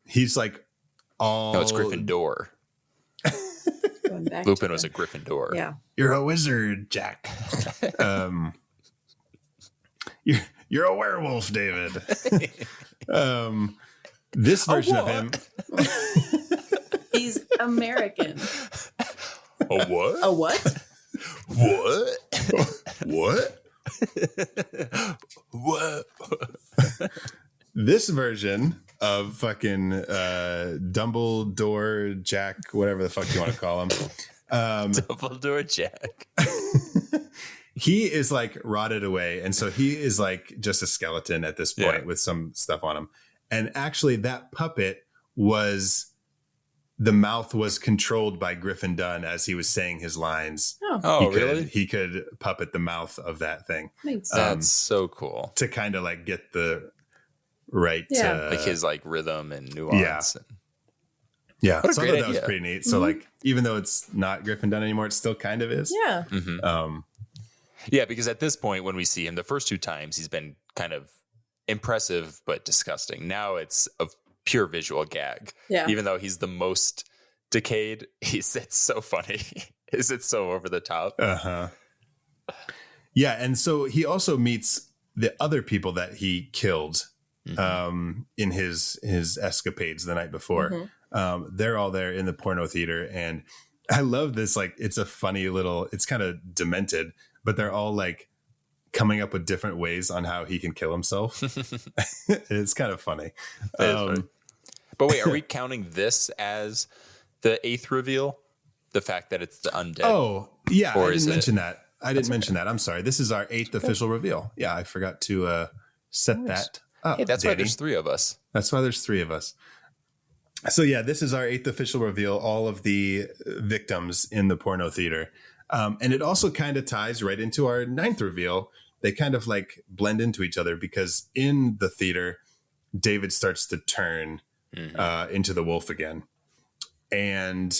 he's like all. No, it's Gryffindor. Lupin was a Gryffindor. Yeah, you're a wizard, Jack. You're a werewolf, David. This version of him. He's American. A what? A what? What? What? This version of fucking Dumbledore, Jack, whatever the fuck you want to call him. Dumbledore Jack. He is like rotted away. And so he is like just a skeleton at this point with some stuff on him. And actually that puppet the mouth was controlled by Griffin Dunne as he was saying his lines. Really? He could puppet the mouth of that thing. That's so cool. To kind of like get the right. Like his like rhythm and nuance. Yeah. What a So I great thought that was idea. pretty neat. So like, even though it's not Griffin Dunne anymore, it still kind of is. Yeah. Mm-hmm. Yeah, because at this point, when we see him the first two times, he's been kind of impressive but disgusting. Now it's a pure visual gag. Yeah. Even though he's the most decayed, it's so funny. Is it so over the top? Uh-huh. Yeah, and so he also meets the other people that he killed in his escapades the night before. They're all there in the porno theater, and I love this. Like, it's a funny little. It's kind of demented, but they're all like coming up with different ways on how he can kill himself. It's kind of funny. But wait, are we counting this as the 8th reveal? The fact that it's the undead? Oh, yeah. Or I didn't mention that. That's that. I'm sorry. This is our 8th official reveal. Yeah, I forgot to set that up. Hey, that's why there's 3 of us. That's why there's 3 of us. So yeah, this is our 8th official reveal, all of the victims in the porno theater. And it also kind of ties right into our 9th reveal. They kind of like blend into each other because in the theater, David starts to turn into the wolf again. And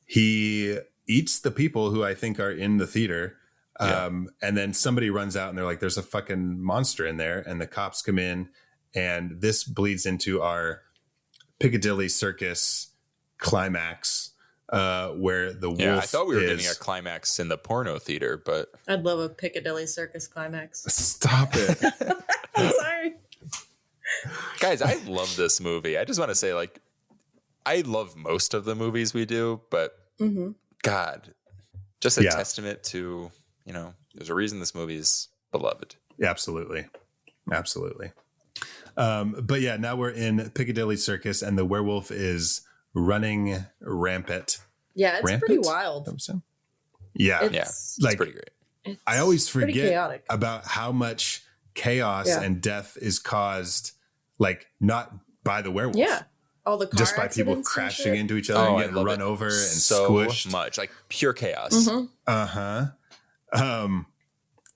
he eats the people who I think are in the theater. And then somebody runs out and they're like, there's a fucking monster in there. And the cops come in, and this bleeds into our Piccadilly Circus climax, where the wolf I thought we were getting a climax in the porno theater, but I'd love a Piccadilly Circus climax. Stop it. I'm sorry. Guys, I love this movie. I just want to say, like, I love most of the movies we do, but God, just a testament to, there's a reason this movie is beloved. Absolutely. But yeah, now we're in Piccadilly Circus, and the werewolf is running rampant. Yeah, it's pretty wild. Yeah, It's like pretty great. I always forget chaotic. about how much chaos and death is caused, like not by the werewolf. Yeah. All the car just by people accidents crashing into each other and getting run over and so squished. Much, like pure chaos.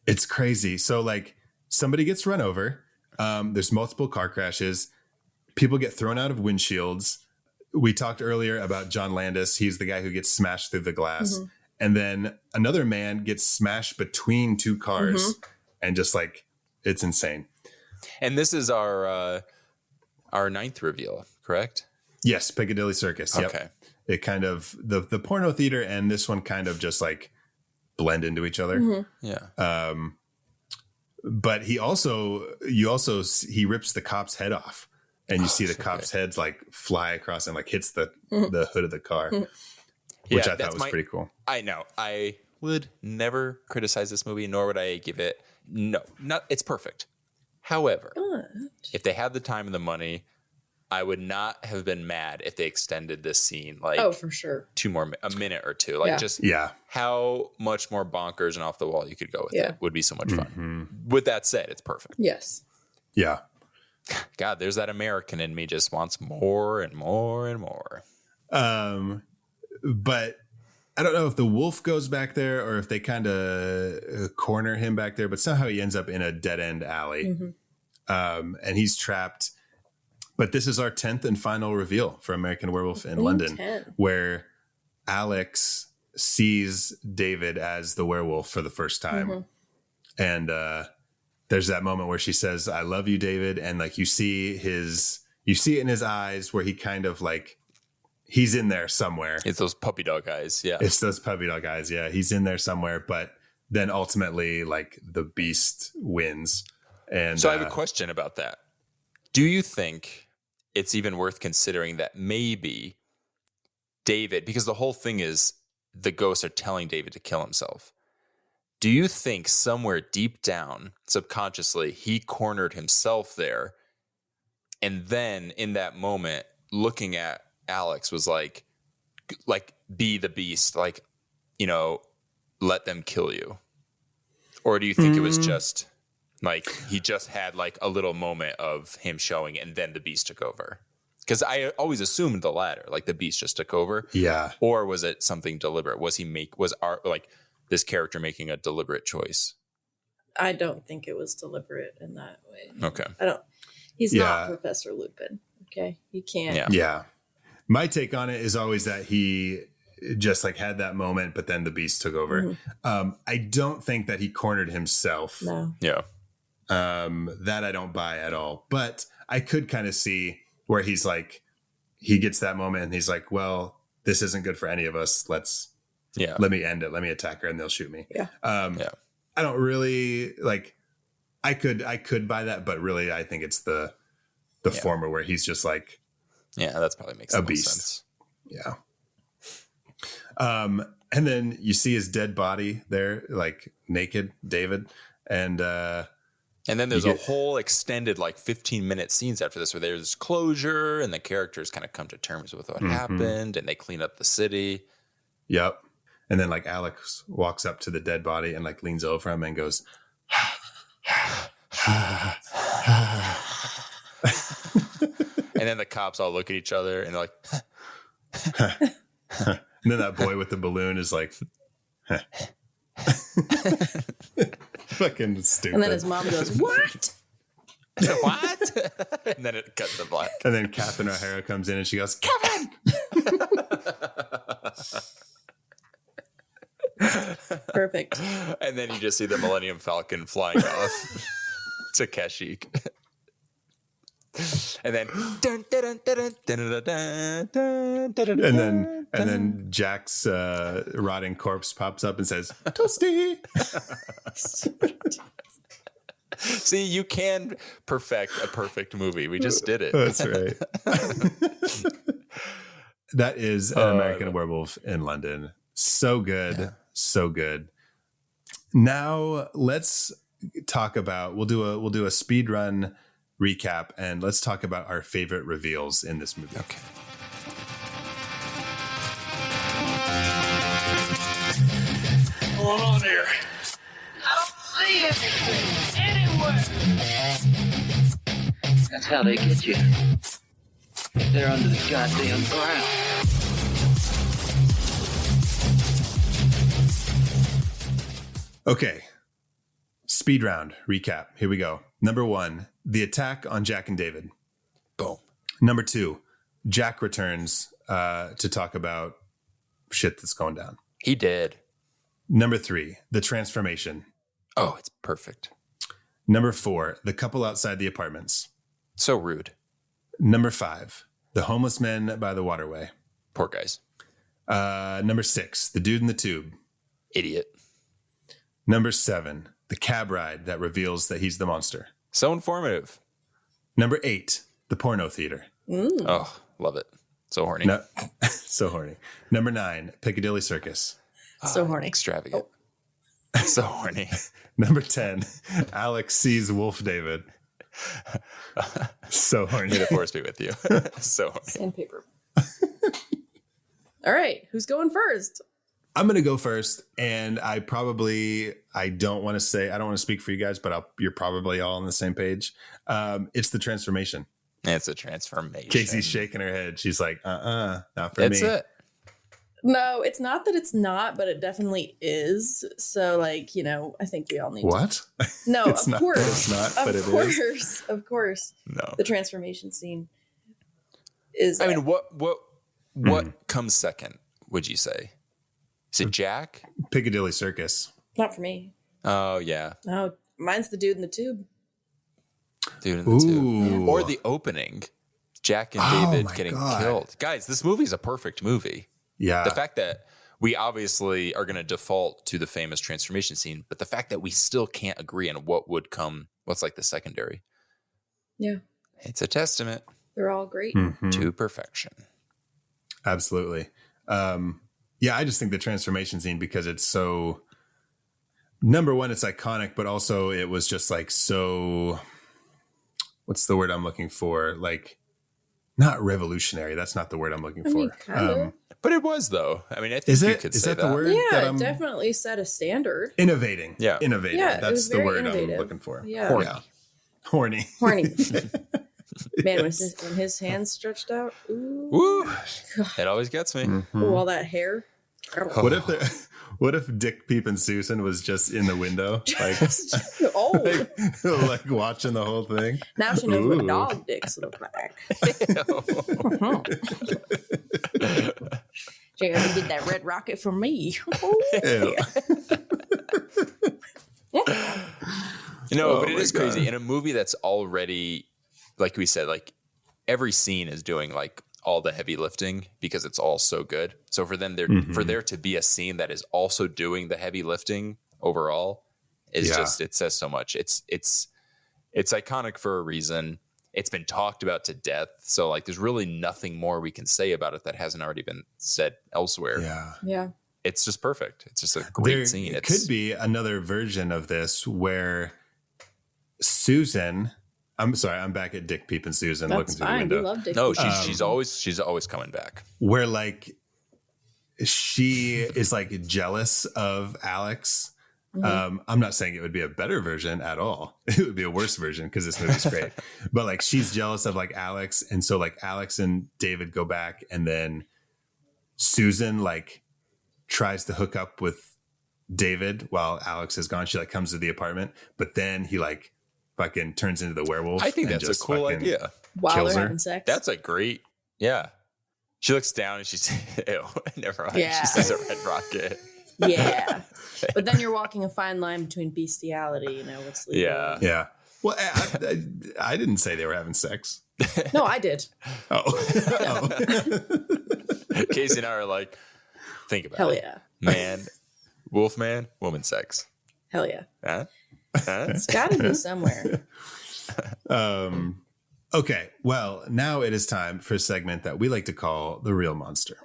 It's crazy. So like somebody gets run over. There's multiple car crashes. People get thrown out of windshields. We talked earlier about John Landis. He's the guy who gets smashed through the glass. And then another man gets smashed between 2 cars and just like, it's insane. And this is our 9th reveal, correct? Yes. Piccadilly Circus. Yep. Okay. It kind of, the porno theater and this one kind of just like blend into each other. Yeah. But he rips the cop's head off, and you see the cop's heads like fly across and like hits the hood of the car, which I thought was pretty cool. I know. I would never criticize this movie, nor would I give it. No, not. It's perfect. However, if they had the time and the money, I would not have been mad if they extended this scene like for sure, a minute or two. Like how much more bonkers and off the wall you could go with it would be so much fun. With that said, it's perfect. Yes. Yeah. God, there's that American in me just wants more and more and more. But I don't know if the wolf goes back there or if they kind of corner him back there, but somehow he ends up in a dead end alley. And he's trapped. But this is our 10th and final reveal for American Werewolf in London, where Alex sees David as the werewolf for the first time. And there's that moment where she says, "I love you, David." And like you see it in his eyes where he kind of like, he's in there somewhere. It's those puppy dog eyes. Yeah. It's those puppy dog eyes. Yeah. He's in there somewhere. But then ultimately, like, the beast wins. And so I have a question about that. Do you think it's even worth considering that maybe David, because the whole thing is the ghosts are telling David to kill himself. Do you think somewhere deep down, subconsciously, he cornered himself there? And then in that moment, looking at Alex was like, be the beast, like, you know, let them kill you. Or do you think it was just like he just had like a little moment of him showing and then the beast took over? Because I always assumed the latter, like the beast just took over. Yeah. Or was it something deliberate? Was this character making a deliberate choice? I don't think it was deliberate in that way. Okay. He's not Professor Lupin. Okay. You can't. Yeah. My take on it is always that he just like had that moment, but then the beast took over. I don't think that he cornered himself. No. Yeah. That I don't buy at all. But I could kind of see where he's like, he gets that moment and he's like, well, this isn't good for any of us. Let me end it. Let me attack her and they'll shoot me. Yeah. I don't really like, I could buy that, but really I think it's the former where he's just like, that's probably makes a the most beast. sense. Yeah. And then you see his dead body there, like naked David. And then there's a whole extended like 15-minute scenes after this where there's closure and the characters kind of come to terms with what happened and they clean up the city. Yep. And then like Alex walks up to the dead body and like leans over him and goes, and then the cops all look at each other and they're like, and then that boy with the balloon is like, fucking stupid. And then his mom goes, "What? What?" And then it cuts to black. And then Catherine O'Hara comes in and she goes, "Kevin!" Perfect. And then you just see the Millennium Falcon flying off to Kashyyyk. And then and then Jack's rotting corpse pops up and says, "Toasty." See, you can perfect a perfect movie. We just did it. That's right. That is an American Werewolf in London. So good. Yeah. So good. Now let's talk about, we'll do a speed run recap and let's talk about our favorite reveals in this movie. Okay. What's going on here? I don't see anything anywhere. That's how they get you. They're under the goddamn ground. Okay. Speed round recap. Here we go. Number 1, the attack on Jack and David. Boom. Number 2, Jack returns to talk about shit that's going down. He did. Number 3, the transformation. Oh, it's perfect. Number 4, the couple outside the apartments. So rude. Number 5, the homeless men by the waterway. Poor guys. Number 6, the dude in the tube. Idiot. Number 7, the cab ride that reveals that he's the monster. So informative. Number 8, the porno theater. Oh, love it. So horny. No, so horny. Number 9, Piccadilly Circus. So horny. Extravagant. So horny. Number 10, Alex sees Wolf David. So horny. May the force be with you. So horny. Sandpaper. All right, who's going first? I'm going to go first, and I don't want to speak for you guys, but you're probably all on the same page. It's the transformation. It's a transformation. Casey's shaking her head. She's like, not for me. That's it. No, it's not that it's not, but it definitely is. So, I think we all need What? No, It's of not, course. it's not, but it is. Of course. No. The transformation scene is... I mean, what comes second, would you say? Is it Jack? Piccadilly Circus. Not for me. Oh, yeah. No, mine's the dude in the tube. Dude in the tube. Or the opening. Jack and David getting killed. Guys, this movie is a perfect movie. Yeah. The fact that we obviously are going to default to the famous transformation scene, but the fact that we still can't agree on what's like the secondary. Yeah. It's a testament. They're all great. To perfection. Absolutely. Yeah, I just think the transformation scene, because it's so, number one, it's iconic, but also it was just like so, what's the word I'm looking for? Like, not revolutionary. That's not the word I'm looking for. Kind of. But it was, though. I mean, I think you could say that. The word? Yeah, it definitely set a standard. Innovating. Yeah. Innovating. Yeah, that's the word innovative. I'm looking for. Yeah. Horny. Man, when his hands stretched out. Ooh. Woo! It always gets me. Ooh, all that hair. What if Dick, Peep, and Susan was just in the window, like watching the whole thing? Now she knows what dog dicks look like. She gonna get that red rocket from me. But it is crazy in a movie that's already, like we said, like every scene is doing like all the heavy lifting because it's all so good. So for them for there to be a scene that is also doing the heavy lifting overall is just, it says so much. It's iconic for a reason. It's been talked about to death. So like there's really nothing more we can say about it that hasn't already been said elsewhere. Yeah. It's just perfect. It's just a great scene. It could be another version of this where Susan, I'm sorry, I'm back at Dick, Peep, and Susan. That's looking through fine. the window. We love Dick. No, she's always coming back. Where like she is like jealous of Alex. I'm not saying it would be a better version at all. It would be a worse version because this movie's great. But like she's jealous of like Alex, and so like Alex and David go back, and then Susan like tries to hook up with David while Alex is gone. She like comes to the apartment, but then he like fucking turns into the werewolf. I think that's a cool idea. While they're having sex. That's a great, She looks down and she's, ew, never mind. Yeah. She says a red rocket. Yeah. But then you're walking a fine line between bestiality, what's legal. Yeah. Well, I didn't say they were having sex. No, I did. Oh. Casey and I are like, think about Hell it. yeah. Man, wolf man, woman sex. Hell yeah. Huh? It's got to be somewhere. Okay, well, now it is time for a segment that we like to call The Real Monster.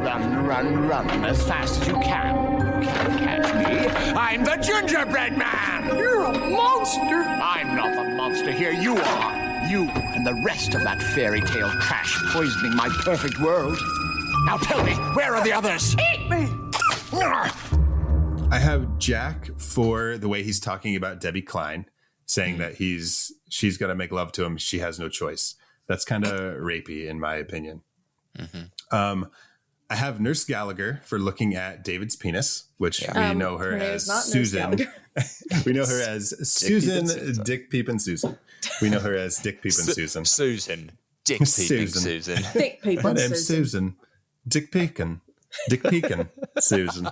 Run, run, run as fast as you can. You can't catch me. I'm the gingerbread man. You're a monster. I'm not the monster here. You are. You and the rest of that fairy tale trash poisoning my perfect world. Now tell me, where are the others? Eat me! I have Jack for the way he's talking about Debbie Klein, saying that she's got to make love to him. She has no choice. That's kind of rapey, in my opinion. I have Nurse Gallagher for looking at David's penis, which we know her as Susan. We know her as Susan, Dick, Peep, and Susan. We know her as Dick, Peep, and Susan. Susan. Dick, Peep, and Susan. Dick, Peep, My and name's Susan. Dick Peekin. Dick Peekin. Susan.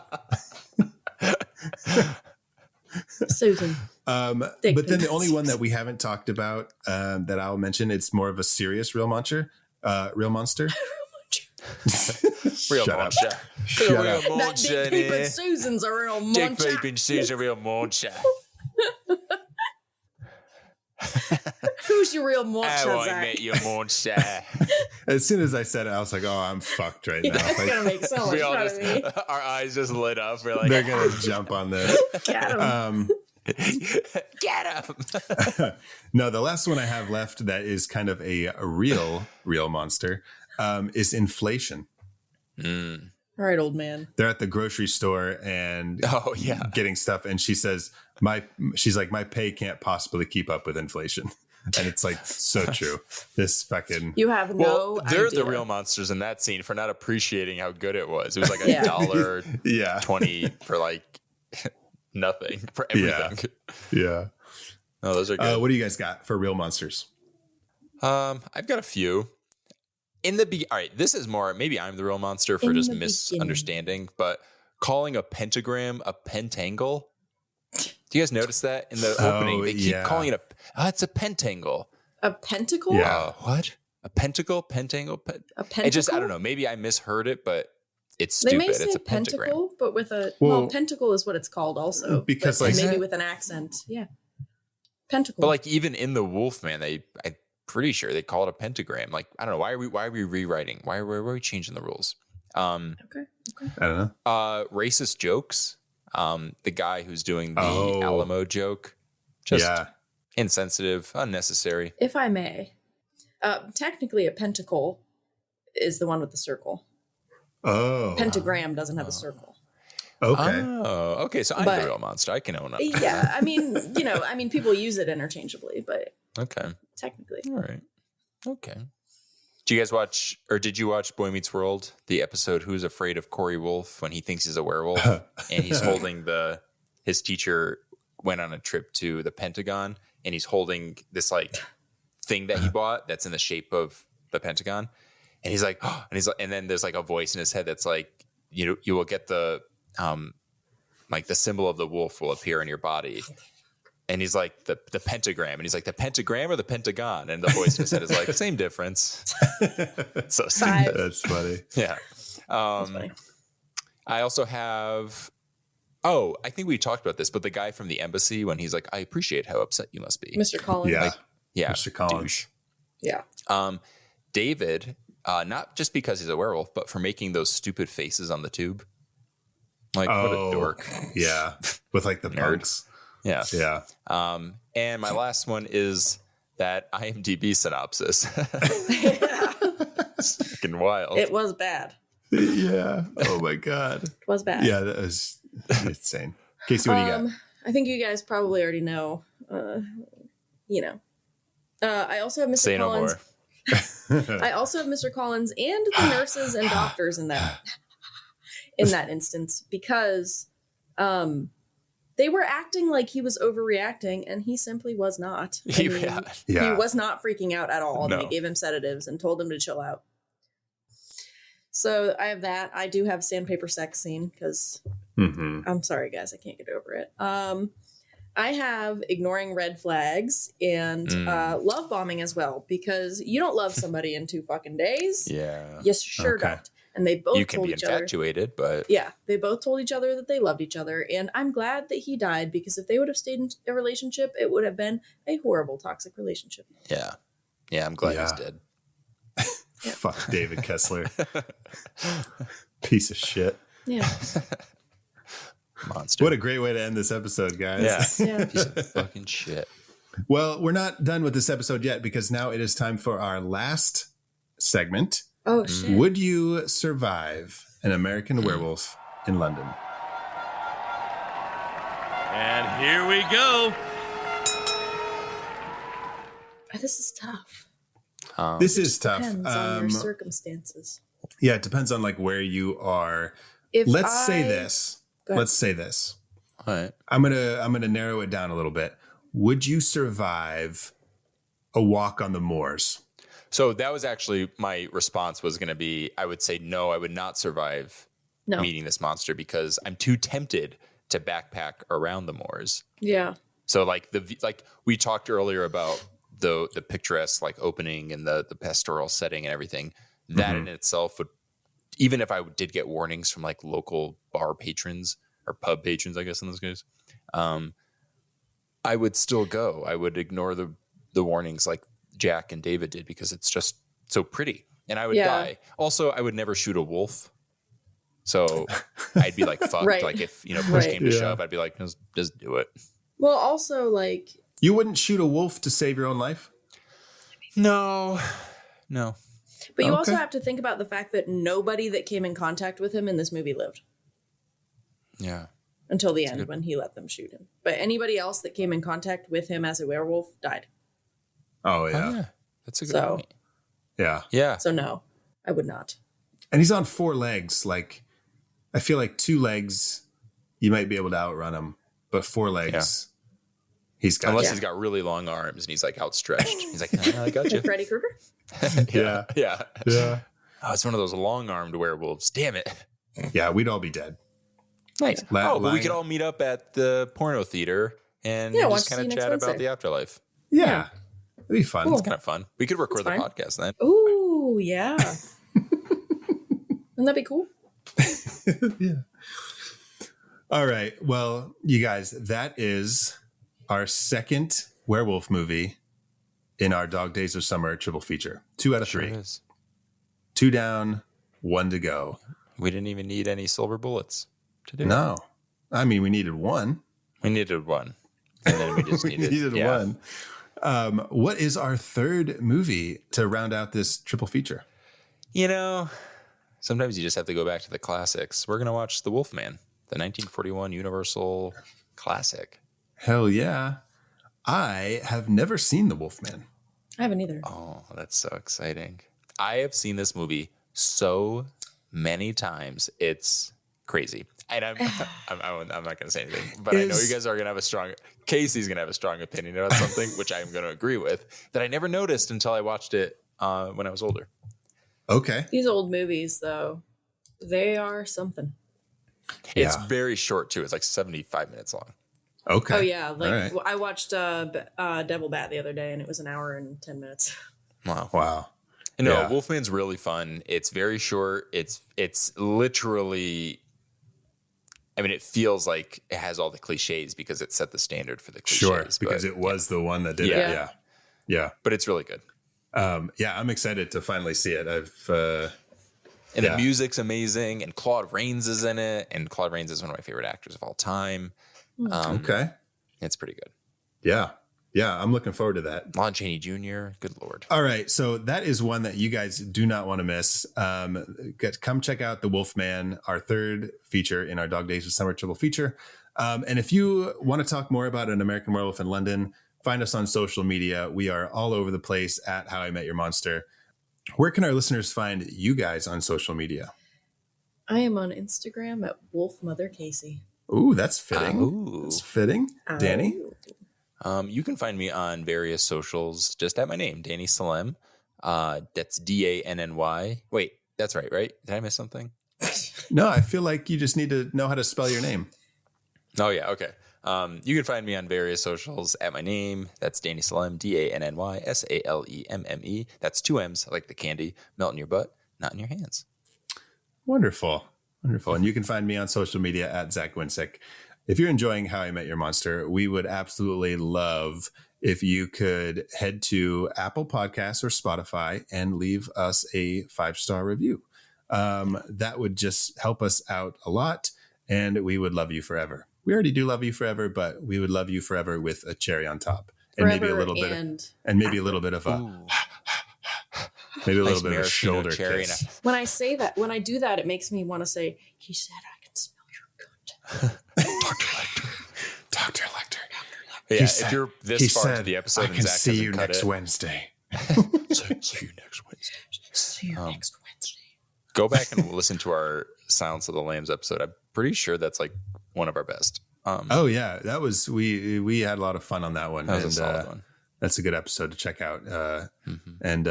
Susan. But then the only one that we haven't talked about that I'll mention, it's more of a serious real monster. Real monster. Real Shut monster. up. Shut up. That Dick, Peep, and Susan's a real Dick, monster. Peep, and Susan, real monster. Who's your real monster, How I Zach? met your monster. As soon as I said it, I was like, oh, I'm fucked right now. That's Like, going to make so much We all fun just, of me. our eyes just lit up. We're like, they're going to jump on this. Got him. Get him. No, the last one I have left that is kind of a real monster is inflation. All right, old man. They're at the grocery store and getting stuff. And she says, she's like, my pay can't possibly keep up with inflation. And it's like, so true. This fucking... You have no idea. They're the real monsters in that scene for not appreciating how good it was. It was like $1.20 for like nothing for everything. Yeah. Oh, those are good. What do you guys got for real monsters? I've got a few. All right, this is more, maybe I'm the real monster for just misunderstanding, but calling a pentagram a pentangle. Do you guys notice that in the opening? They keep calling it it's a pentangle. A pentacle? Yeah. What? A pentacle? Pentangle? A pentacle? It just, I don't know. Maybe I misheard it, but it's stupid. They may say it's a pentagram. pentacle, but with pentacle is what it's called also. Because maybe with an accent. Yeah. Pentacle. But like even in the Wolfman, I'm pretty sure they call it a pentagram. Like, I don't know. Why are we rewriting? Why are we changing the rules? Okay. I don't know. Racist jokes. The guy who's doing the Alamo joke, just insensitive, unnecessary. If I may, technically a pentacle is the one with the circle. Oh. Pentagram doesn't have a circle. Okay. Oh, okay. So I'm the real monster. I can own up. Yeah, I mean, people use it interchangeably, but okay. Technically. All right. Okay. Did you watch Boy Meets World, the episode Who's Afraid of Cory Wolf, when he thinks he's a werewolf and he's holding his teacher went on a trip to the Pentagon and he's holding this like thing that he bought that's in the shape of the Pentagon. And he's like, and then there's like a voice in his head that's like, you will get the, like the symbol of the wolf will appear in your body. And he's like, the pentagram. And he's like, the pentagram or the Pentagon? And the voice in his head is like, same difference. So stupid. That's funny. Yeah. That's funny. I also have, I think we talked about this, but the guy from the embassy, when he's like, I appreciate how upset you must be. Mr. Collins. Yeah. Mr. Collins. Douche. Yeah. David, not just because he's a werewolf, but for making those stupid faces on the tube. Like, what a dork. Yeah. With like the bugs. Yeah. Yeah. And my last one is that IMDb synopsis. It's fucking wild. It was bad. Yeah. Oh my God. It was bad. Yeah, that was insane. Casey, what do you got? I think you guys probably already know. I also have Mr. Say Collins. No more. I also have Mr. Collins and the nurses and doctors in that instance because they were acting like he was overreacting, and he simply was not. He was not freaking out at all. No. They gave him sedatives and told him to chill out. So I have that. I do have sandpaper sex scene because I'm sorry, guys, I can't get over it. I have ignoring red flags and love bombing as well, because you don't love somebody in 2 fucking days. Yeah. You sure don't. And they both told each other. You can be infatuated, but... Yeah, they both told each other that they loved each other. And I'm glad that he died, because if they would have stayed in a relationship, it would have been a horrible, toxic relationship. Yeah. Yeah, I'm glad he's dead. Fuck David Kessler. Piece of shit. Yeah. Monster. What a great way to end this episode, guys. Yeah. Piece of fucking shit. Well, we're not done with this episode yet, because now it is time for our last segment. Oh, shit. Would you survive an American werewolf in London? And here we go. This is tough. This is tough. Depends on your circumstances. Yeah, it depends on like where you are. Let's say this. All right. I'm gonna narrow it down a little bit. Would you survive a walk on the moors? So that was actually my response was going to be, I would say, no, I would not survive meeting this monster because I'm too tempted to backpack around the moors. Yeah. So like we talked earlier about the picturesque like opening and the pastoral setting and everything. That in itself would, even if I did get warnings from like local bar patrons or pub patrons, I guess in this case, I would still go. I would ignore the warnings like Jack and David did because it's just so pretty, and I would die. Also, I would never shoot a wolf, so I'd be like fucked. Right. Like if push came to shove, I'd be like, just do it. Well, also, like... You wouldn't shoot a wolf to save your own life? No. But you also have to think about the fact that nobody that came in contact with him in this movie lived. Yeah. Until the end when he let them shoot him. But anybody else that came in contact with him as a werewolf died. Oh, yeah. That's a good point. Yeah. Yeah. So no, I would not. And he's on 4 legs. Like, I feel like 2 legs, you might be able to outrun him. But 4 legs, he's got Unless he's got really long arms and he's like outstretched. He's like, I got you. Freddy Krueger? Yeah. Oh, it's one of those long-armed werewolves. Damn it. Yeah, we'd all be dead. Nice. But we could all meet up at the porno theater and just kind of chat about the afterlife. Yeah. It'd be fun. Cool. It's kind of fun. We could record the podcast then. Ooh, yeah. Wouldn't that be cool? Yeah. All right. Well, you guys, that is our second werewolf movie in our Dog Days of Summer triple feature. 2 out of 3. Sure is. 2 down, 1 to go. We didn't even need any silver bullets to do it. No. I mean, we needed 1. We needed 1. And then we just needed, 1. What is our third movie to round out this triple feature? You know, sometimes you just have to go back to the classics. We're going to watch The Wolfman, the 1941 Universal classic. Hell yeah. I have never seen The Wolfman. I haven't either. Oh, that's so exciting. I have seen this movie so many times. It's crazy. And I'm not going to say anything, but I know you guys are going to have Casey's going to have a strong opinion about something, which I'm going to agree with, that I never noticed until I watched it when I was older. Okay. These old movies, though, they are something. It's very short, too. It's like 75 minutes long. Okay. Oh, yeah. Like right. I watched Devil Bat the other day, and it was an hour and 10 minutes. Wow. No, Wolfman's really fun. It's very short. It's literally... I mean, it feels like it has all the cliches because it set the standard for the cliches. Sure, because it was the one that did it. Yeah. But it's really good. I'm excited to finally see it. The music's amazing, and Claude Rains is in it, and Claude Rains is one of my favorite actors of all time. Okay. It's pretty good. Yeah, I'm looking forward to that. Lon Chaney Jr., good Lord. All right, so that is one that you guys do not want to miss. Come check out The Wolfman, our third feature in our Dog Days of Summer triple feature. And if you want to talk more about An American Werewolf in London, find us on social media. We are all over the place at How I Met Your Monster. Where can our listeners find you guys on social media? I am on Instagram at WolfMotherCasey. Ooh, that's fitting. That's fitting. Danny? You can find me on various socials just at my name, Danny Salem. That's Danny. Wait, that's right? Did I miss something? No, I feel like you just need to know how to spell your name. Oh, yeah. Okay. You can find me on various socials at my name. That's Danny Salem, DannySalemme. That's 2 M's, like the candy. Melt in your butt, not in your hands. Wonderful. And you can find me on social media at Zach Winsick. If you're enjoying How I Met Your Monster, we would absolutely love if you could head to Apple Podcasts or Spotify and leave us a 5-star review. That would just help us out a lot, and we would love you forever. We already do love you forever, but we would love you forever with a cherry on top, and maybe a little bit of a shoulder kiss. When I say that, when I do that, it makes me want to say, "He said I can smell your cunt." Dr. Lecter. Yeah, if you're this far into the episode, I can see you next Wednesday. See you next Wednesday. Go back and listen to our Silence of the Lambs episode. I'm pretty sure that's like one of our best. That was we had a lot of fun on that one. That was a solid one. That's a good episode to check out. And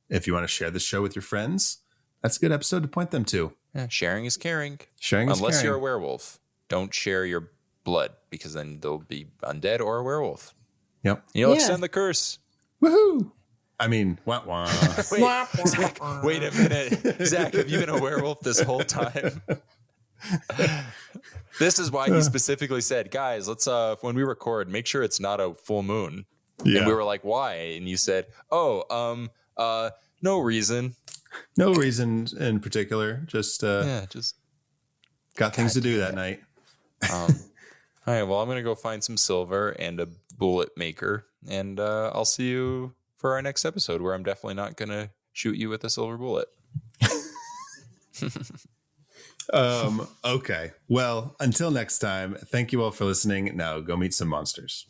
if you want to share this show with your friends, that's a good episode to point them to. Yeah, sharing is caring. Unless you're a werewolf, don't share your blood because then they'll be undead or a werewolf. Yep. You'll extend the curse. Woohoo! I mean, wah. Zach, wait a minute. Zach, have you been a werewolf this whole time? This is why he specifically said, guys, let's when we record, make sure it's not a full moon. Yeah. And we were like, why? And you said, no reason. No reason in particular. Just got things to do that night. All All right, well, I'm going to go find some silver and a bullet maker, and I'll see you for our next episode, where I'm definitely not going to shoot you with a silver bullet. Okay. Well, until next time, thank you all for listening. Now go meet some monsters.